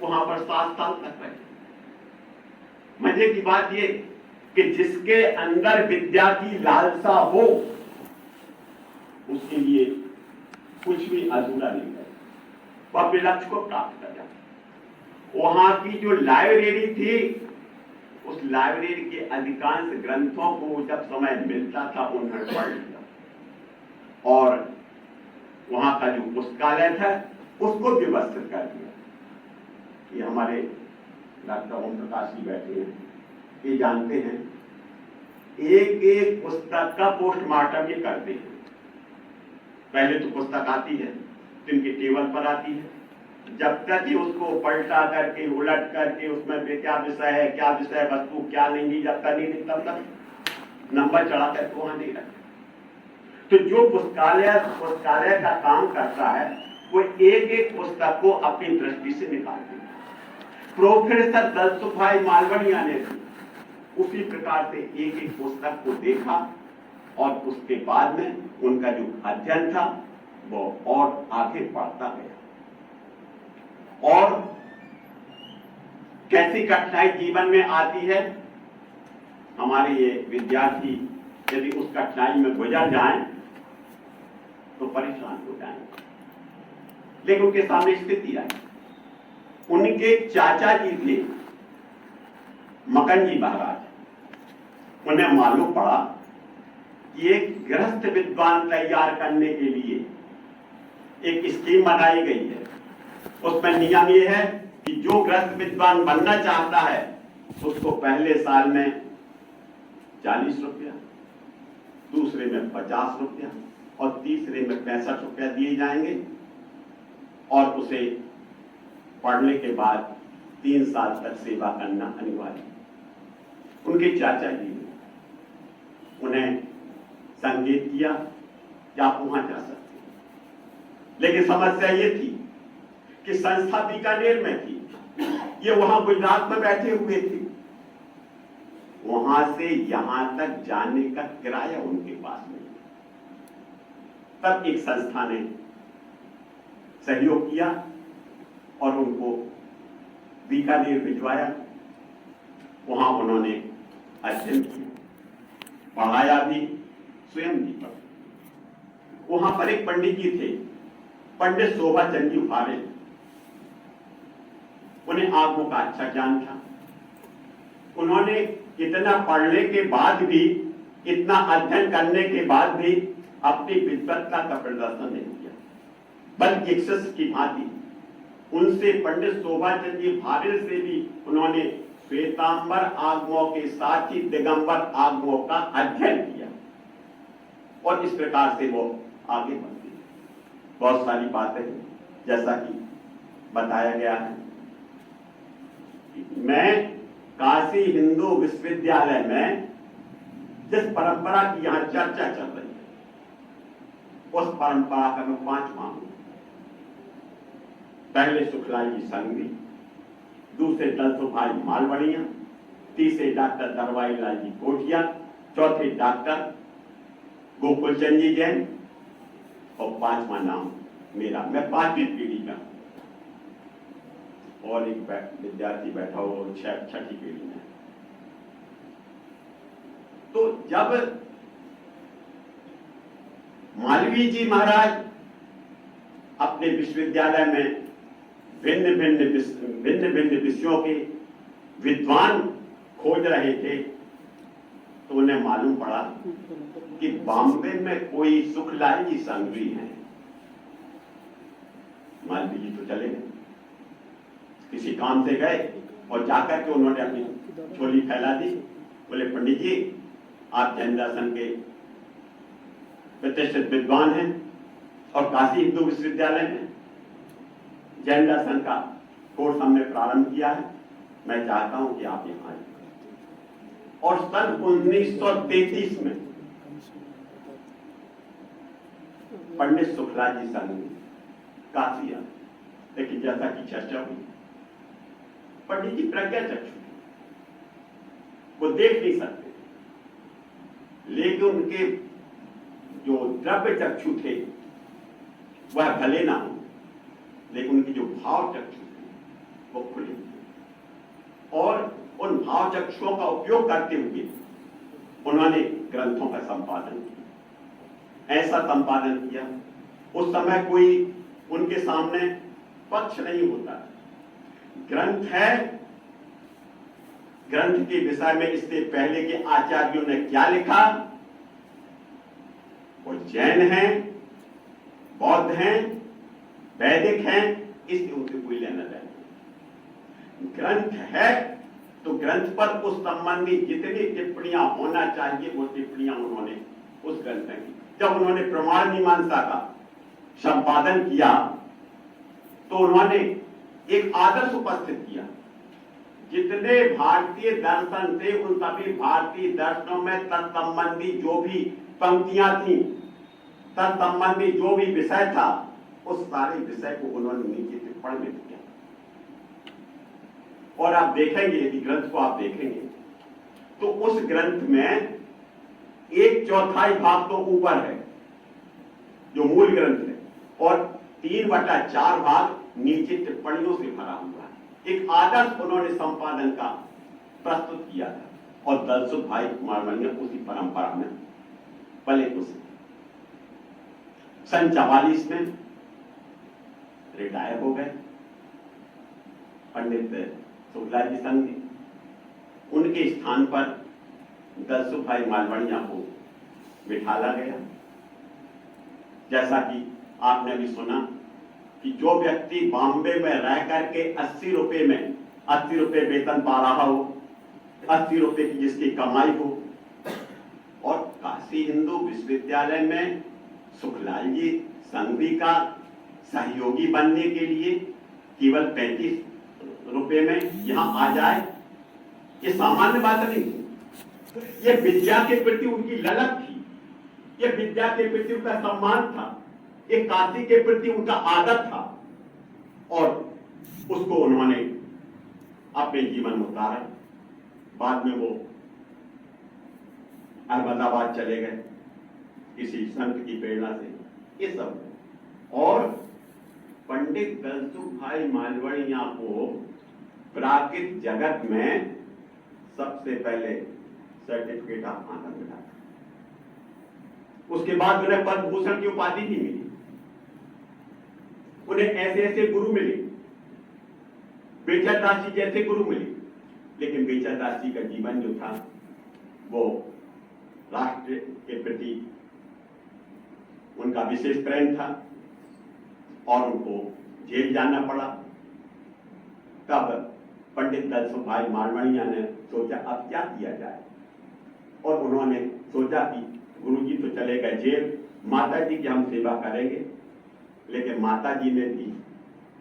वहां पर 7 साल तक रहे। मजे की बात ये कि जिसके अंदर विद्या की लालसा हो उसके लिए कुछ भी अधूरा नहीं है, वह अपने लक्ष्य को प्राप्त कर जाए। वहां की जो लाइब्रेरी थी, उस लाइब्रेरी के अधिकांश ग्रंथों को जब समय मिलता था उन्होंने पढ़ लिया और वहां का जो पुस्तकालय था उसको व्यवस्थित कर दिया। ये हमारे डॉक्टर ओम प्रकाश जी बैठे हैं, ये जानते हैं, एक एक पुस्तक का पोस्टमार्टम ये करते हैं। पहले तो पुस्तक आती है, इनके टेबल पर आती है, जब तक ही उसको पलटा करके उलट करके उसमें क्या विषय है, क्या विषय वस्तु क्या लेंगी, जब तक नहीं तब तक नंबर चढ़ा करके वहां नहीं रखते। तो जो पुस्तकालय का काम करता है वो एक एक पुस्तक को अपनी दृष्टि से निकालते हैं। प्रोफेसर दलसुभाई मालवणिया ने भी उसी प्रकार से एक एक पुस्तक को देखा और उसके बाद में उनका जो अध्ययन था वो और आगे बढ़ता गया। और कैसी कठिनाई जीवन में आती है, हमारे ये विद्यार्थी यदि उस कठिनाई में गुजर जाएं तो परेशान हो जाएंगे। लेकिन उनके सामने स्थिति आई, उनके चाचा जी थे मकन जी महाराज, उन्हें मालूम पड़ा कि एक गृहस्थ विद्वान तैयार करने के लिए एक स्कीम बनाई गई है। उसमें नियम यह है कि जो गृहस्थ विद्वान बनना चाहता है उसको पहले साल में 40 रुपया, दूसरे में 50 रुपया और तीसरे में 65 रुपया दिए जाएंगे और उसे पढ़ने के बाद 3 साल तक सेवा करना अनिवार्य। उनके चाचा जी ने उन्हें संकेत किया कि आप वहां जा सकते हैं, लेकिन समस्या ये थी कि संस्था बीकानेर में थी, ये वहां गुजरात में बैठे हुए थे, वहां से यहां तक जाने का किराया उनके पास नहीं। तब एक संस्था ने सहयोग किया और उनको बीकानेर भिजवाया। वहां उन्होंने अध्ययन किया, पढ़ाया भी, स्वयं भी पढ़ा। वहां पर एक पंडित जी थे, पंडित शोभा चंद जी भारे, उन्हें आगमों का अच्छा ज्ञान था। उन्होंने इतना पढ़ने के बाद भी, इतना अध्ययन करने के बाद भी अपनी विद्वत्ता का प्रदर्शन नहीं किया, बल्कि एक शिष्य की भांति उनसे, पंडित शोभा चंद जी भारे से भी उन्होंने श्वेतांबर आगमों के साथ ही दिगंबर आगमों का अध्ययन किया और इस प्रकार से वो आगे बढ़ते। बहुत सारी बातें जैसा कि बताया गया है। मैं काशी हिंदू विश्वविद्यालय में जिस परंपरा की यहां चर्चा चल रही है उस परंपरा का मैं 5वां हूं। पहले सुखलाल जी संघवी, दूसरे दलसुभाई मालवणिया, तीसरे डॉक्टर दरवाई लाल जी कोठिया, चौथे डॉक्टर गोकुल चंद जी जैन और 5वां नाम मेरा। मैं 5वीं पीढ़ी का और एक विद्यार्थी बैठा हो 6ठी पीढ़ी में। तो जब मालवीय जी महाराज अपने विश्वविद्यालय में भिन्न भिन्न विषयों के विद्वान खोज रहे थे तो उन्हें मालूम पड़ा कि बॉम्बे में कोई सुखलाल जी संघवी हैं। मालवीय जी तो चले गए, किसी काम से गए और जाकर के उन्होंने अपनी झोली फैला दी। बोले पंडित जी आप जैन दर्शन के प्रतिष्ठित विद्वान हैं और काशी हिंदू विश्वविद्यालय में जैन दर्शन का कोर्स हमने प्रारंभ किया है, मैं चाहता हूं कि आप यहां आइए। और सन 1933 में पंडित सुखलाल जी संघवी काशी आए, लेकिन जैसा कि चर्चा हुई पंडित जी प्रज्ञा चक्षु थे, वो देख नहीं सकते, लेकिन उनके जो द्रव्य चक्षु थे वह भले ना हो, लेकिन उनकी जो भाव चक्षु थे वो खुली और उन भाव चक्षुओं का उपयोग करते हुए उन्होंने ग्रंथों का संपादन किया। ऐसा संपादन किया, उस समय कोई उनके सामने पक्ष नहीं होता। ग्रंथ है, ग्रंथ के विषय में इससे पहले के आचार्यों ने क्या लिखा, वो जैन हैं, बौद्ध हैं, वैदिक हैं, इससे उनसे कोई लेना देना नहीं। ग्रंथ है तो ग्रंथ पर उस संबंधी जितनी टिप्पणियां होना चाहिए वो टिप्पणियां उन्होंने उस ग्रंथ में की। जब उन्होंने प्रमाण मीमांसा का संपादन किया तो उन्होंने एक आदर्श उपस्थित किया। जितने भारतीय दर्शन थे उन सभी भारतीय दर्शनों में तत्संबंधी जो भी पंक्तियां थी, तत्संबंधी जो भी विषय था, उस सारे विषय को उन्होंने नीचे टिप्पणी में किया। और आप देखेंगे, यदि ग्रंथ को आप देखेंगे तो उस ग्रंथ में 1/4 भाग तो ऊपर है जो मूल ग्रंथ है और 3/4 भाग नीचे टिप्पणियों से भरा हुआ है। एक आदर्श उन्होंने संपादन का प्रस्तुत किया था और दलसुख भाई मालवणिया उसी परंपरा में पले उसे सन 44 में रिटायर हो गए पंडित शुक्ला जी संघ जी। उनके स्थान पर दलसुख भाई मालवणिया को बिठाला गया। जैसा कि आपने भी सुना कि जो व्यक्ति बॉम्बे में रह करके 80 रुपए में 80 रुपए वेतन पा रहा हो, 80 रुपए की जिसकी कमाई हो, और काशी हिंदू विश्वविद्यालय में सुखलाल जी संघवी का सहयोगी बनने के लिए केवल 35 रुपए में यहां आ जाए, ये सामान्य बात नहीं थी। ये विद्या के प्रति उनकी ललक थी, ये विद्या के प्रति उनका सम्मान था, ये काशी के प्रति उनका आदर था और उसको उन्होंने अपने जीवन में उतारा। बाद में वो अहमदाबाद चले गए किसी संत की प्रेरणा से, ये सब। और पंडित दलसुख भाई मालवणिया को प्राकृत जगत में सबसे पहले सर्टिफिकेट ऑफ ऑनर मिला था। उसके बाद उन्हें पद्म भूषण की उपाधि भी मिली। उन्हें ऐसे ऐसे गुरु मिले, बेचर दास जी जैसे गुरु मिले, लेकिन बेचर दास जी का जीवन जो था वो राष्ट्र के प्रति उनका विशेष प्रेम था और उनको जेल जाना पड़ा। तब पंडित दलसुख भाई मालवणिया ने सोचा अब क्या किया जाए, और उन्होंने सोचा कि गुरुजी तो चले गए जेल, माता जी की हम सेवा करेंगे। लेकिन माता जी ने भी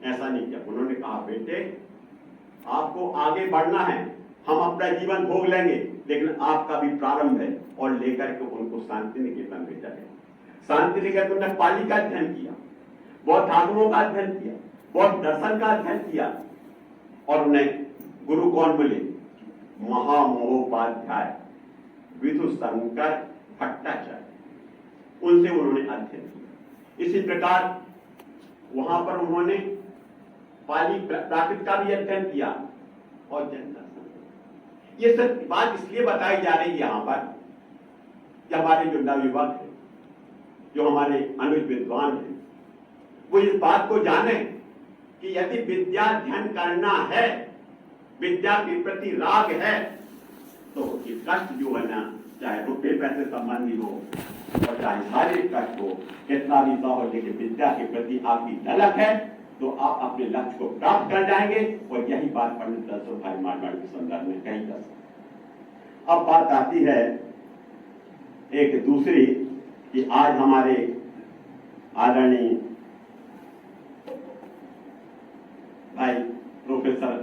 ऐसा नहीं किया। उन्होंने कहा बेटे आपको आगे बढ़ना है, हम अपना जीवन भोग लेंगे, लेकिन आपका भी प्रारंभ है। और लेकर के उनको शांति निकेतन भेजा गया। शांति निकेतन में पाली का अध्ययन किया, बौद्ध आगमों का अध्ययन किया, बौद्ध दर्शन का अध्ययन किया और उन्हें गुरु कौन मिले? महामहोपाध्याय विदु शंकर भट्टाचार्य, उनसे उन्होंने अध्ययन किया। इसी प्रकार वहां पर उन्होंने पाली प्राकृत का भी अध्ययन किया और जैन दर्शन। ये सब बात इसलिए बताई जा रही है यहां पर कि हमारे जो नवयुवक हैं, जो हमारे अनुज विद्वान हैं, वो इस बात को जाने कि यदि विद्या अध्ययन करना है, विद्या के प्रति राग है, तो ये कष्ट जो है ना, चाहे रुपये पैसे संबंधी हो और चाहे शारीरिक कष्ट हो, कितना भी हो, लेकिन विद्या के प्रति आपकी ललक है तो आप अपने लक्ष्य को प्राप्त कर जाएंगे। और यही बात पंडित दलसुख भाई मालवणिया के संदर्भ में कही जा सकती। अब बात आती है एक दूसरी कि आज हमारे आदरणीय भाई प्रोफेसर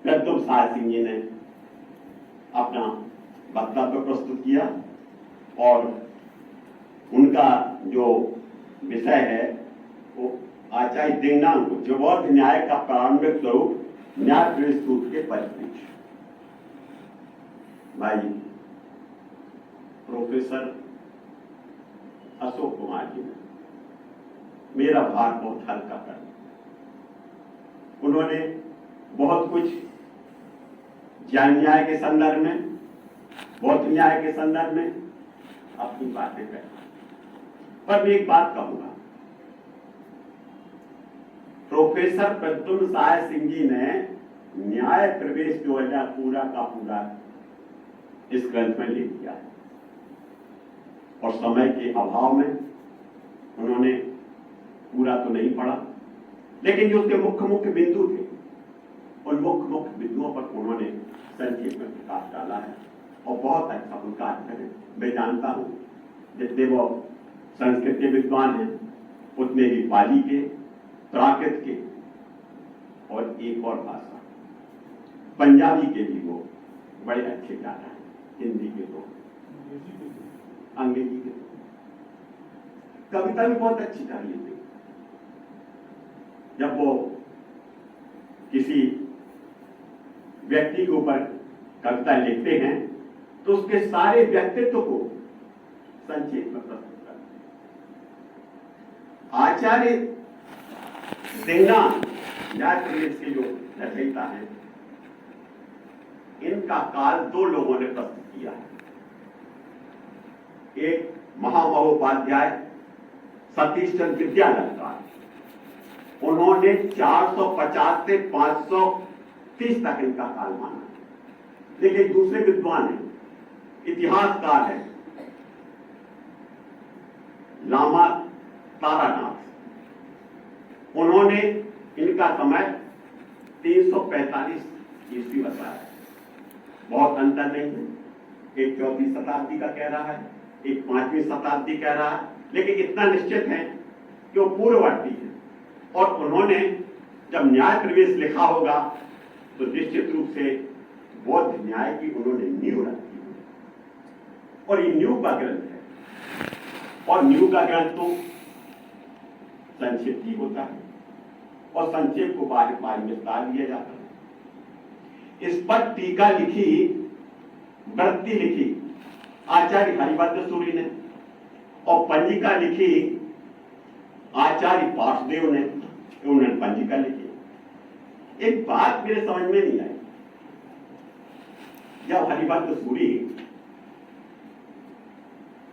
प्रद्युम्न साय सिंह जी ने अपना वक्तव्य प्रस्तुत किया और उनका जो विषय है वो आचार्य दिंगनांग जो बौद्ध न्याय का प्रारंभिक स्वरूप न्याय सूत्र के परिप्रेक्ष्य। भाई प्रोफेसर अशोक कुमार जी ने मेरा भार बहुत हल्का कर दिया। उन्होंने बहुत कुछ ज्ञान न्याय के संदर्भ में, बौद्ध न्याय के संदर्भ में अपनी बातें कही। पर मैं एक बात कहूंगा, प्रोफेसर प्रद्युम्न सहाय सिंह जी ने न्याय प्रवेश जो है पूरा का पूरा इस ग्रंथ में लिख दिया है, और समय के अभाव में उन्होंने पूरा तो नहीं पढ़ा, लेकिन जो उसके मुख्य मुख्य बिंदु थे उन मुख्य मुख्य बिंदुओं पर उन्होंने संक्षेप में प्रकाश डाला है और बहुत अच्छा उनका अध्ययन है। मैं जानता हूं जितने वो संस्कृत के विद्वान हैं उतने ही पाली के, प्राकृत के और एक और भाषा पंजाबी के भी वो बड़े अच्छे जाना है, हिंदी के तो, अंग्रेजी के तो, कविता भी बहुत अच्छी डाली थी। जब वो किसी व्यक्ति के ऊपर कविता लिखते हैं तो उसके सारे व्यक्तित्व को संक्षेप में प्रस्तुत करते हैं। आचार्य सिन्हा न्याय प्रवेश के जो रचयिता हैं, इनका काल दो लोगों ने प्रस्तुत किया है। एक महामहोपाध्याय सतीश चंद्र विद्यालंकार, उन्होंने 450 से 530 तक इनका काल माना। लेकिन दूसरे विद्वान हैं, इतिहासकार है लामा तारानाथ, उन्होंने इनका समय 345 ईस्वी बताया। बहुत अंतर नहीं है, एक 4वीं शताब्दी का कह रहा है, एक 5वीं शताब्दी कह रहा है, लेकिन इतना निश्चित है कि वो पूर्ववर्ती है। और उन्होंने जब न्याय प्रवेश लिखा होगा तो निश्चित रूप से बौद्ध न्याय की उन्होंने नींव रखी है, और ये नींव का ग्रंथ है, और नींव का ग्रंथ तो संक्षिप्त ही होता है, और संक्षेप को बारी बारी विस्तार दिया जाता है। इस पर टीका लिखी, वृत्ति लिखी आचार्य हरिभद्र सूरी ने, और पंजिका लिखी आचार्य पार्शदेव ने, उन्होंने पंजिका लिखी। एक बात मेरे समझ में नहीं आई, जब हरिभद्र सूरी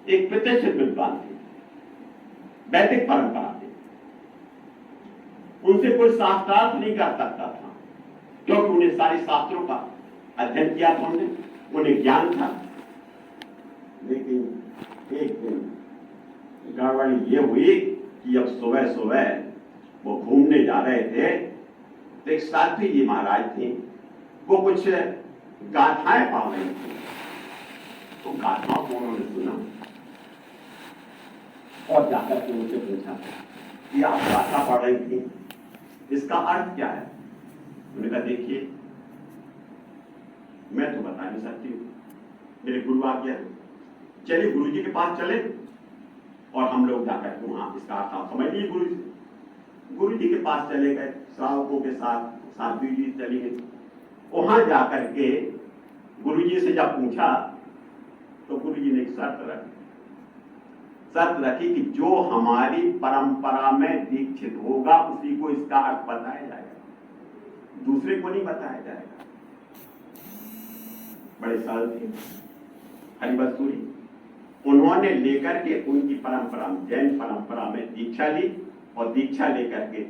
एक प्रतिष्ठित विद्वान थे, वैदिक परंपरा थे, उनसे कोई शास्त्रार्थ नहीं कर सकता था, क्योंकि उन्हें सारे शास्त्रों का अध्ययन किया था, उन्हें ज्ञान था। लेकिन एक दिन गड़बड़ी ये हुई कि अब सुबह सुबह वो घूमने जा रहे थे तो एक साथी जी महाराज थे, वो कुछ गाथाएं पढ़ रही थी। तो गाथाओं को उन्होंने सुना और जाकर के उनसे पूछा कि आप गाथा पढ़ रही थी, इसका अर्थ क्या है? उन्होंने कहा देखिए मैं तो बता नहीं सकती हूँ, मेरे गुरु आ गया, चलिए गुरु जी के पास चले और हम लोग जाकर के वहां इसका अर्थ आप समझ लीजिए। गुरु जी के पास चले गए, श्रावकों के साथ साध्वी जी चली गई। वहां जाकर के गुरु जी से जब पूछा तो गुरु जी ने एक शर्त रखी कि जो हमारी परंपरा में दीक्षित होगा उसी को इसका अर्थ बताया जाएगा, दूसरे को नहीं बताया जाएगा। बड़े सरल थे हरिभद्र सूरी। उन्होंने लेकर के उनकी परंपरा में, जैन परंपरा में दीक्षा ली, और दीक्षा लेकर के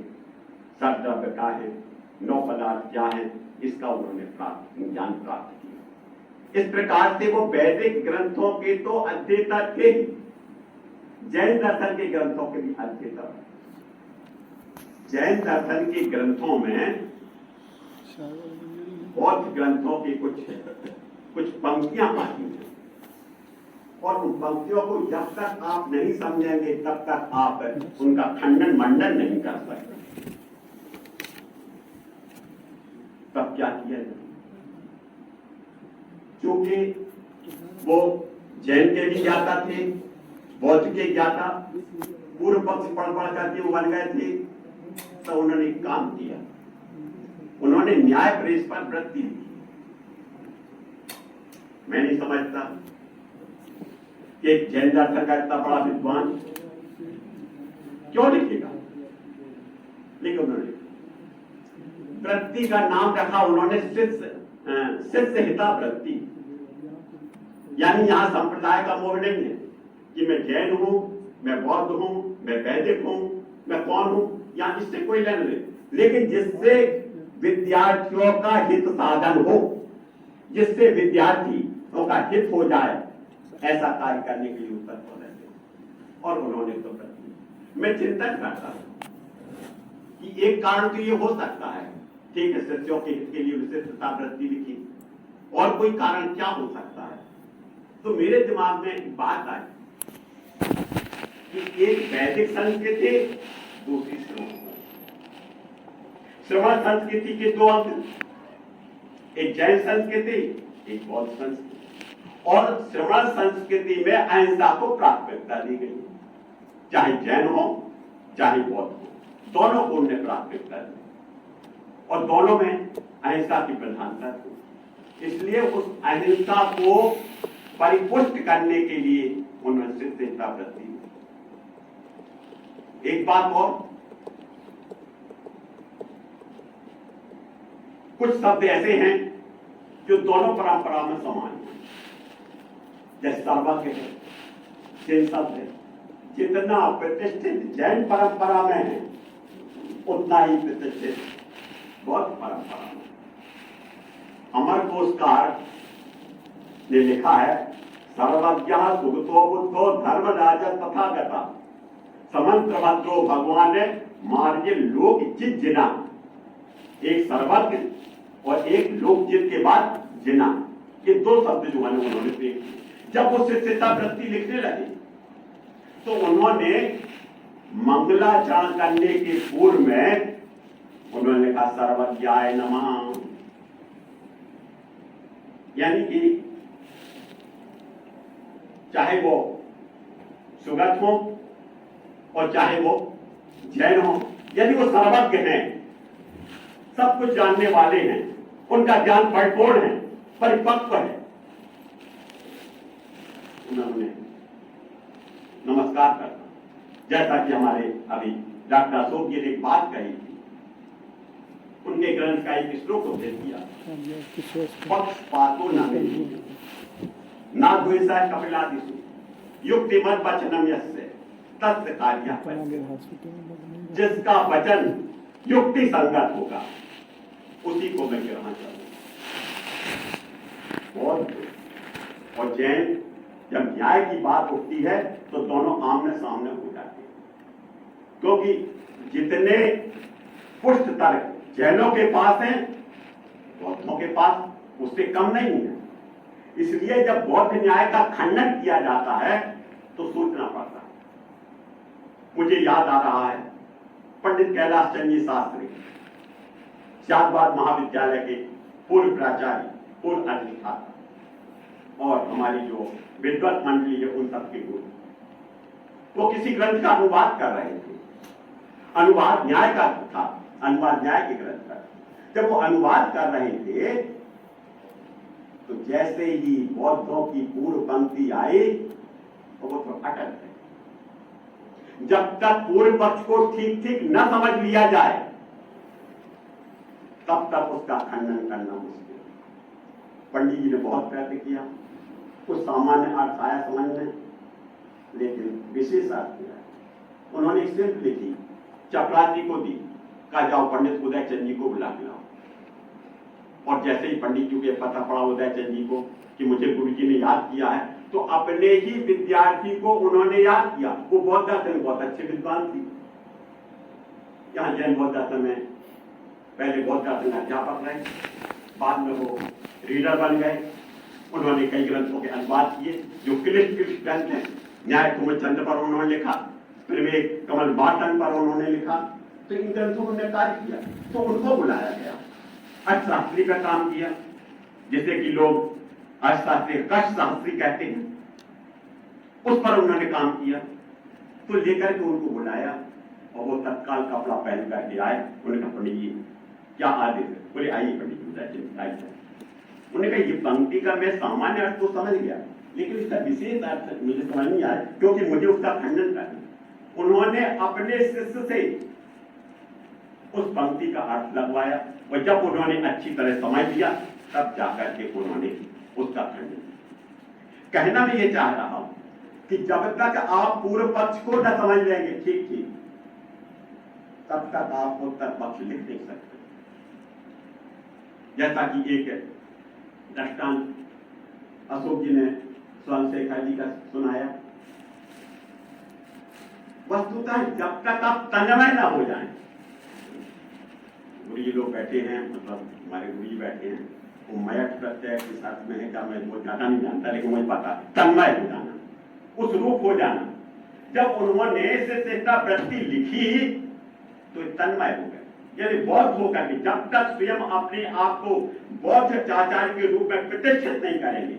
सद्द्रव्य क्या है, 9 पदार्थ क्या है, इसका उन्होंने ज्ञान प्राप्त किया। इस प्रकार से वो वैदिक ग्रंथों के तो अध्येता थे ही, जैन दर्शन के ग्रंथों के भी अध्येता। जैन दर्शन के ग्रंथों में बौद्ध ग्रंथों की कुछ पंक्तियां आती हैं, और उन पंक्तियों को जब तक आप नहीं समझेंगे तब तक आप उनका खंडन मंडन नहीं कर सकते। तब क्या किया जाए? क्योंकि वो जैन के भी ज्ञाता थे, बौद्ध के ज्ञाता, पूर्व पक्ष पढ़ करके वो बन गए थे, तो उन्होंने एक काम किया, उन्होंने न्याय प्रवेश पर वृत्ति लिखी। मैं नहीं समझता कि एक जैन दर्शन का इतना बड़ा विद्वान क्यों लिखेगा, लेकिन उन्होंने वृत्ति का नाम रखा उन्होंने शिष्य हिता वृत्ति। यानी यहां संप्रदाय का मोह नहीं है कि मैं जैन हूं, मैं बौद्ध हूं, मैं वैदिक हूं, मैं कौन हूं, या इससे कोई लेना नहीं, लेकिन जिससे विद्यार्थियों का हित साधन हो, जिससे विद्यार्थियों का हित हो जाए, ऐसा कार्य करने के लिए उत्तर हो रहे थे। और उन्होंने तो कर दिया। मैं चिंतन करता हूं कि एक कारण तो ये हो सकता है, ठीक है, शिष्यों के हित के लिए विशिष्टता वृत्ति लिखी, और कोई कारण क्या हो सकता है? तो मेरे दिमाग में एक बात आई कि एक वैदिक संस्कृति, दूसरी श्रवण संस्कृति के दो अंग, एक जैन संस्कृति, एक बौद्ध संस्कृति। और श्रवण संस्कृति में अहिंसा को प्राथमिकता दी गई, चाहे जैन हो चाहे बौद्ध हो, दोनों को उन्हें प्राथमिकता दी, और दोनों में अहिंसा की प्रधानता थी। इसलिए उस अहिंसा को परिपुष्ट करने के लिए उन्होंने शिष्यता वृत्ति। एक बात और, कुछ शब्द ऐसे हैं जो दोनों परंपरा में समान हैं, जैसे सर्वज्ञ है, जैन शब्द है, जितना प्रतिष्ठित जैन परंपरा में है उतना ही प्रतिष्ठित बौद्ध परंपरा में। अमरकोशकार ने लिखा है, सर्वज्ञ सुगतो बुद्धो धर्मराज तथागता समंत्र भद्रो भगवान मार्ग लोक जित जिना। एक सर्वज्ञ और एक लोकजित के बाद जिना, ये दो शब्द जो है उन्होंने प्रयोग किए। जब वो शिष्यता वृत्ति लिखने लगे तो उन्होंने मंगलाचरण करने के पूर्व में उन्होंने लिखा सर्वज्ञाय नमः। यानी कि चाहे वो सुगत हो और चाहे वो जैन हो, यदि वो सर्वज्ञ हैं, सब कुछ जानने वाले हैं, उनका ज्ञान परिपूर्ण है, परिपक्व है, उन्होंने नमस्कार करना। जैसा कि हमारे अभी डॉक्टर अशोक जी ने एक बात कही थी, उनके ग्रंथ का एक श्लोक उपदेश दिया, पक्षपातो ना द्वेषा कपिलादिषु युक्तिमत वचनम यस्य तस्य कार्यः पश्यति। जिसका वचन युक्ति संगत होगा उसी को मैं ग्रहण करूंगा। और जैन जब न्याय की बात उठती है तो दोनों आमने सामने हो जाते हैं, क्योंकि जितने पुष्ट तर्क जैनों के पास हैं बौद्धों के पास उससे कम नहीं है। इसलिए जब बौद्ध न्याय का खंडन किया जाता है तो सोचना पड़ता है। मुझे याद आ रहा है पंडित कैलाश चंद जी शास्त्री, शाहबाद महाविद्यालय के पूर्व प्राचार्य, पूर्व अधिष्ठाता और हमारी जो विद्वत मंडली है उन सबके गुरु, वो किसी ग्रंथ का अनुवाद कर रहे थे। अनुवाद न्याय का था, अनुवाद न्याय के ग्रंथ का। जब वो अनुवाद कर रहे थे तो जैसे ही बौद्धों की पूर्व पंक्ति आई तो वो तो अटक गए। जब तक पूर्व पक्ष को ठीक ठीक न समझ लिया जाए तब तक उसका खंडन करना मुश्किल है। पंडित जी ने बहुत प्रयत्न किया, कुछ सामान्य अर्थ आया समझ में, लेकिन विशेष अर्थ किया। उन्होंने एक सिर्फ लिखी, चपरासी को दी, कहा जाओ पंडित उदय चंद जी को बुला के लाओ। और जैसे ही पंडित जी के पता पड़ा उदय चंद जी को कि मुझे गुरु जी ने याद किया है, तो अपने ही विद्यार्थी को उन्होंने याद किया। वो बौद्ध दर्शन में बहुत अच्छे विद्वान थी। यहाँ जैन बौद्ध दर्शन में पहले बौद्ध दर्शन अध्यापक रहे, बाद में वो रीडर बन गए। उन्होंने कई ग्रंथों के अनुवाद किए जो क्लिष्ट ग्रंथ हैं। न्याय कुमार चंद्र पर उन्होंने लिखा, फिर एक कमल बाटन पर उन्होंने लिखा। तो इन ग्रंथों में कार्य किया तो उनको बुलाया गया। अर्थशास्त्री का काम किया, जिसे कि लोग अर्थशास्त्री कष्ट शास्त्री कहते हैं, उस पर उन्होंने काम किया। तो लेकर के उनको बुलाया और वो तत्काल कपड़ा पहन करके आए। उन्होंने कहा पंडित जी क्या आदेश है? बोले आइए पंडित जी आइए। उन्होंने कहा ये पंक्ति का मैं सामान्य अर्थ तो समझ गया, लेकिन इसका विशेष अर्थ मुझे समझ नहीं आया, क्योंकि मुझे उसका खंडन करना। उन्होंने अपने शिष्य से उस पंक्ति का अर्थ लगवाया, और जब उन्होंने अच्छी तरह समझ लिया तब जाकर के उन्होंने उसका खंडन किया। कहना मैं ये चाह रहा हूं कि जब तक आप पूर्व पक्ष को न समझ लेंगे ठीक ठीक, तब तक आप उत्तर पक्ष लिख नहीं सकते। जैसा कि एक दृष्टांत अशोक जी ने स्वयं शेखर जी का सुनाया, वस्तुतः जब तक आप तन्मय ना हो जाएं, गुरु जी लोग बैठे हैं, मतलब हमारे गुरु जी बैठे हैं, वो मयट प्रत्यय के साथ में है क्या, मैं वो ज्यादा नहीं जानता, लेकिन मुझे पता तन्मय हो जाना, उस रूप हो जाना। जब उन्होंने चेष्टा वृत्ति लिखी तो तन्मय हो गए, यानी बौद्ध होकर के जब तक स्वयं अपने आप को बौद्ध आचार्य के रूप में प्रतिष्ठित नहीं करेंगे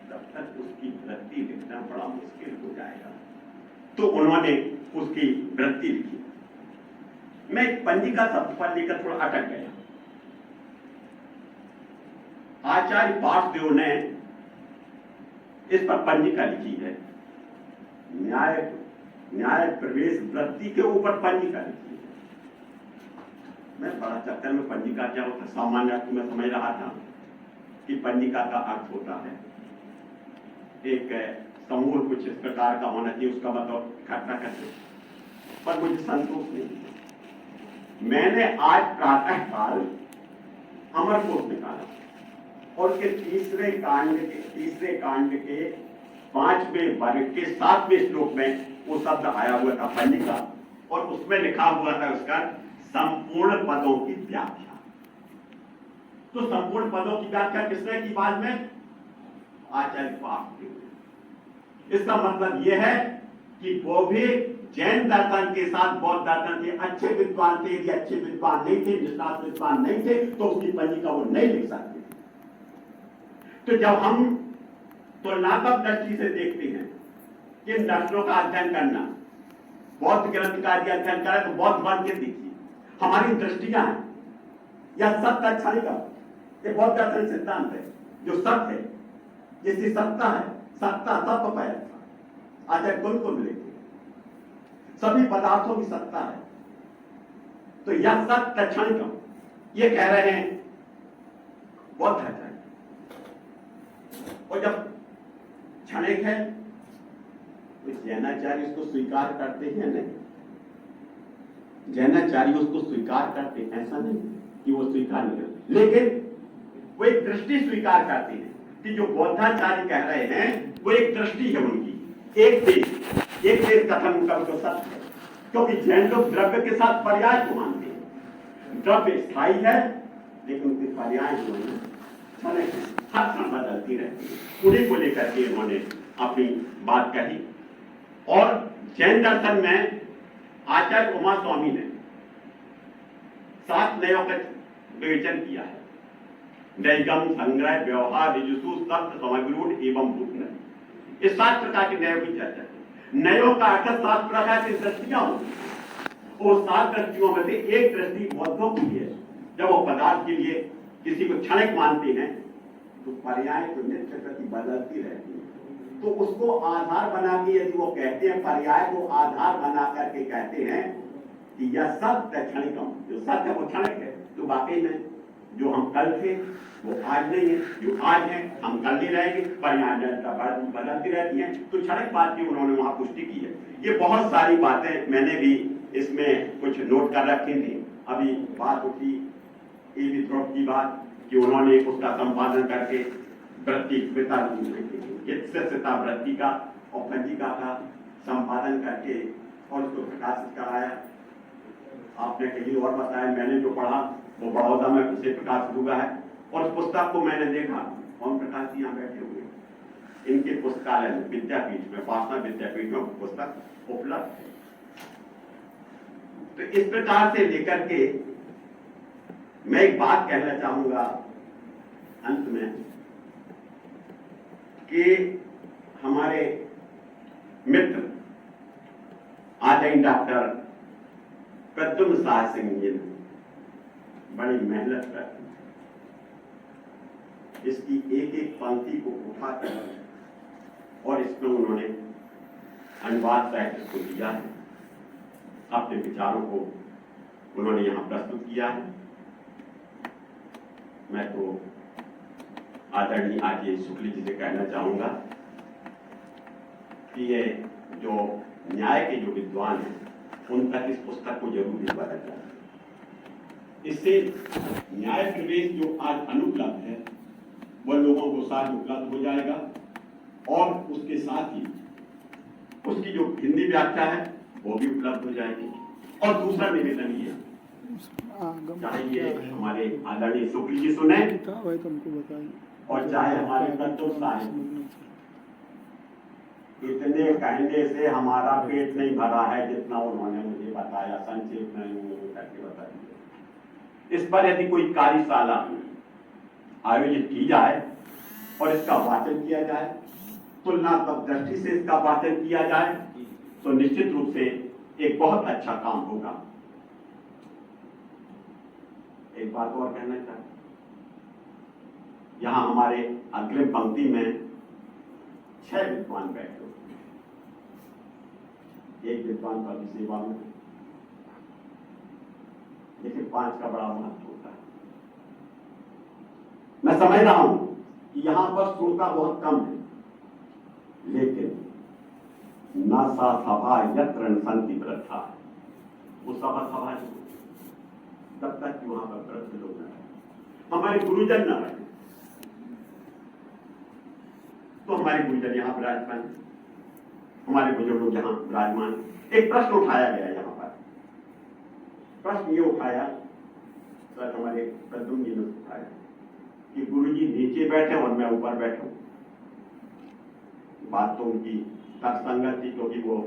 तब तक उसकी वृत्ति लिखना बड़ा मुश्किल हो जाएगा। तो उन्होंने उसकी वृत्ति लिखी। मैं एक पंजिका शब्द पर लेकर थोड़ा अटक गया। आचार्य वासुदेव ने इस पर पंजिका लिखी है, न्याय प्रवेश वृत्ति के ऊपर पंजिका लिखी है। मैं बड़ा चक्कर में पंजिका क्या होता है, सामान्य अर्थ में समझ रहा था कि पंजिका का अर्थ होता है एक समूह कुछ इस प्रकार का होना चाहिए, उसका मतलब इकट्ठा करके, पर मुझे संतोष नहीं। मैंने आज प्रातः काल अमरकोश निकाला और उसके तीसरे कांड के 5वें वर्ग के 7वें श्लोक में वो शब्द आया हुआ था पंजिका, और उसमें लिखा हुआ था उसका संपूर्ण पदों की व्याख्या। तो संपूर्ण पदों की व्याख्या किसने की बाद में? आचार्य वासुदेव। इसका मतलब यह है कि वो भी जैन दर्शन के साथ बौद्ध दर्शन के अच्छे विद्वान थे, यदि अच्छे विद्वान नहीं थे, निष्णात विद्वान नहीं थे, तो उसकी पंजिका वो नहीं लिख सकते। तो जब हम तुलनात्मक दृष्टि से देखते हैं कि दर्शनों का अध्ययन करना, बौद्ध ग्रंथ का अध्ययन करें तो बौद्ध बन के देखिए, हमारी दृष्टियां हैं या सत्य अच्छा नहीं कर, ये बौद्ध दर्शन सिद्धांत है जो सत्य है, जिसकी सत्ता है, सत्ता तत्व पर आचार्य कुल मिलेगी, सभी पदार्थों की सत्ता है। तो यह सत्य क्षणिकम, ये कह रहे हैं बौद्ध आचार्य। और जब क्षणिक है तो जैनाचार्य उसको स्वीकार करते हैं नहीं, जैनाचार्य उसको स्वीकार करते हैं, ऐसा नहीं कि वो स्वीकार नहीं करते, लेकिन वो एक दृष्टि स्वीकार करते हैं कि जो बौद्धाचार्य कह रहे हैं वो एक दृष्टि है उनकी, एक देश कथन उनका तो सत्य है। क्योंकि जैन लोग द्रव्य के साथ पर्याय को मानते हैं, द्रव्य स्थायी है लेकिन उनके पर्याय जो है हर क्षण बदलती रहती है। उन्हीं को लेकर के उन्होंने अपनी बात कही। और जैन दर्शन में आचार्य उमा स्वामी ने 7 नयों का विवेचन किया है, नैगम, संग्रह, व्यवहार, ऋजुषु, शब्द, समग्रूढ़ एवं भूखन। इस 7 प्रकार के नयों की चर्चा की। नयों का अर्थ 7 प्रकार की दृष्टियां होती हैं, और 7 दृष्टियों में से एक दृष्टि बौद्धों की है। जब वो पदार्थ के लिए किसी को क्षणिक मानते हैं तो पर्याय तो नित्य प्रति बदलती रहती है, तो उसको आधार बना के यदि वो कहते हैं, पर्याय को आधार बना करके कहते हैं कि यह सत्य क्षणिकम, जो सत्य वो क्षणिक है, तो वाकई में जो हम कल थे वो आज नहीं है, जो आज है हम कल नहीं रहेंगे, पर्याय बदलती रहती हैं। तो क्षणिक बात की उन्होंने वहां पुष्टि की है। ये बहुत सारी बातें मैंने भी इसमें कुछ नोट कर रखी थी। अभी बात उठी एवी थ्रोट की बात कि उन्होंने उसका संपादन करके वृत्ति वृत्ति का और पंजिका का संपादन करके और उसको प्रकाशित कराया। आपने कहीं और बताया, मैंने जो पढ़ा वो बड़ौदा में उसे प्रकाशित हुआ है, और उस पुस्तक को मैंने देखा, ओम प्रकाश जी यहाँ बैठे हुए, इनके पुस्तकालय में विद्यापीठ में, पाटना विद्यापीठ में पुस्तक उपलब्ध है। तो इस प्रकार से लेकर के मैं एक बात कहना चाहूंगा अंत में कि हमारे मित्र आदरणीय डॉक्टर प्रद्युम्न साह सिंह जी ने बड़ी मेहनत कर इसकी एक एक पंक्ति को उठाकर और इसमें उन्होंने अनुवाद साहित्य को दिया है। अपने विचारों को उन्होंने यहाँ प्रस्तुत किया है। मैं तो आदरणीय आगे शुक्ल जी से कहना चाहूंगा कि ये जो न्याय के जो विद्वान हैं उन तक इस पुस्तक को जरूर भिजवाया जाए। इससे न्याय प्रवेश जो आज अनुपलब्ध है वह लोगों को साथ उपलब्ध हो जाएगा और उसके साथ ही उसकी जो हिंदी व्याख्या है वो भी उपलब्ध हो जाएगी। और दूसरा निवेदन ये चाहे ये हमारे आदरणीय शुक्ल जी सुने और चाहे हमारे प्रद्युम्न साहिब, इतने कहने से हमारा पेट नहीं भरा है जितना उन्होंने मुझे बताया, संक्षेप में करके बता दिया। इस पर यदि कोई कार्यशाला आयोजित की जाए और इसका वाचन किया जाए, तुलनात्मक दृष्टि से इसका वाचन किया जाए, तो निश्चित रूप से एक बहुत अच्छा काम होगा। एक बात और कहना चाहता, यहां हमारे अग्रिम पंक्ति में 6 विद्वान बैठे, एक विद्वान का भी सेवा में, लेकिन 5 का बड़ा महत्व होता है। मैं समझ रहा हूं कि यहां पर श्रोता बहुत कम है, लेकिन न सा सभा यत्र न संति वृद्धा, वो सभा तब तक कि वहां पर वृद्ध लोग न रहे, हमारे गुरुजन न रहे। तो हमारे गुरुजन यहाँ विराजमान, हमारे बुजुर्ग लोग यहाँ विराजमान। एक प्रश्न उठाया गया यहाँ पर, प्रश्न ये उठाया सर हमारे प्रद्युम्न जी ने उठाया कि गुरु जी नीचे बैठे और मैं ऊपर बैठूं। बात तो उनकी तर्कसंगत थी, क्योंकि वो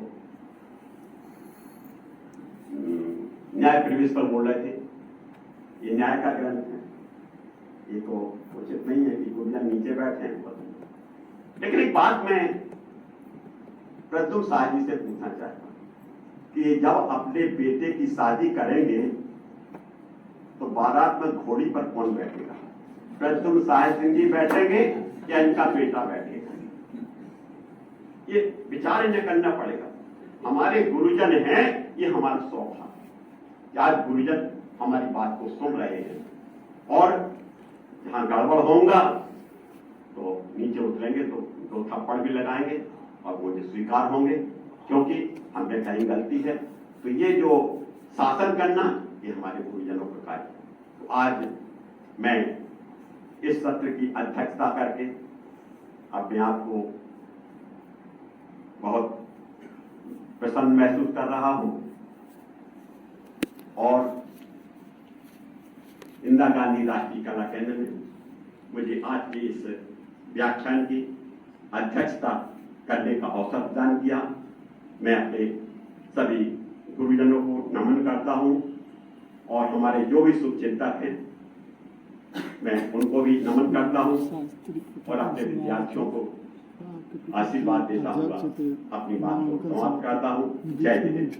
न्याय प्रवेश पर बोल रहे थे। ये न्याय का ग्रंथ है, ये तो उचित नहीं है कि गुरुजन नीचे बैठे हैं। लेकिन एक बात मैं प्रद्युम्न साहब जी से पूछना चाहता हूं कि जब अपने बेटे की शादी करेंगे तो बारात में घोड़ी पर कौन बैठेगा? प्रद्युम्न साहब सिंह जी बैठेंगे या इनका बेटा बैठेगा? ये विचार इन्हें करना पड़ेगा। हमारे गुरुजन हैं, ये हमारा सौभाग्य। आज गुरुजन हमारी बात को सुन रहे हैं और जहां गड़बड़ होगा तो नीचे उतरेंगे तो 2 थप्पड़ भी लगाएंगे और वो स्वीकार होंगे, क्योंकि हमने कहीं गलती है। तो ये जो शासन करना, ये हमारे गुरुजनों का कार्य है। तो आज मैं इस सत्र की अध्यक्षता करके अपने आप को बहुत प्रसन्न महसूस कर रहा हूं और इंदिरा गांधी राष्ट्रीय कला केंद्र में मुझे आज के इस व्याख्यान की अध्यक्षता करने का अवसर प्रदान किया। मैं अपने सभी गुरुजनों को नमन करता हूं और हमारे जो भी शुभचिंतक हैं मैं उनको भी नमन करता हूं और अपने विद्यार्थियों को आशीर्वाद देता हुआ अपनी बात को समाप्त करता हूं। जय हिंद।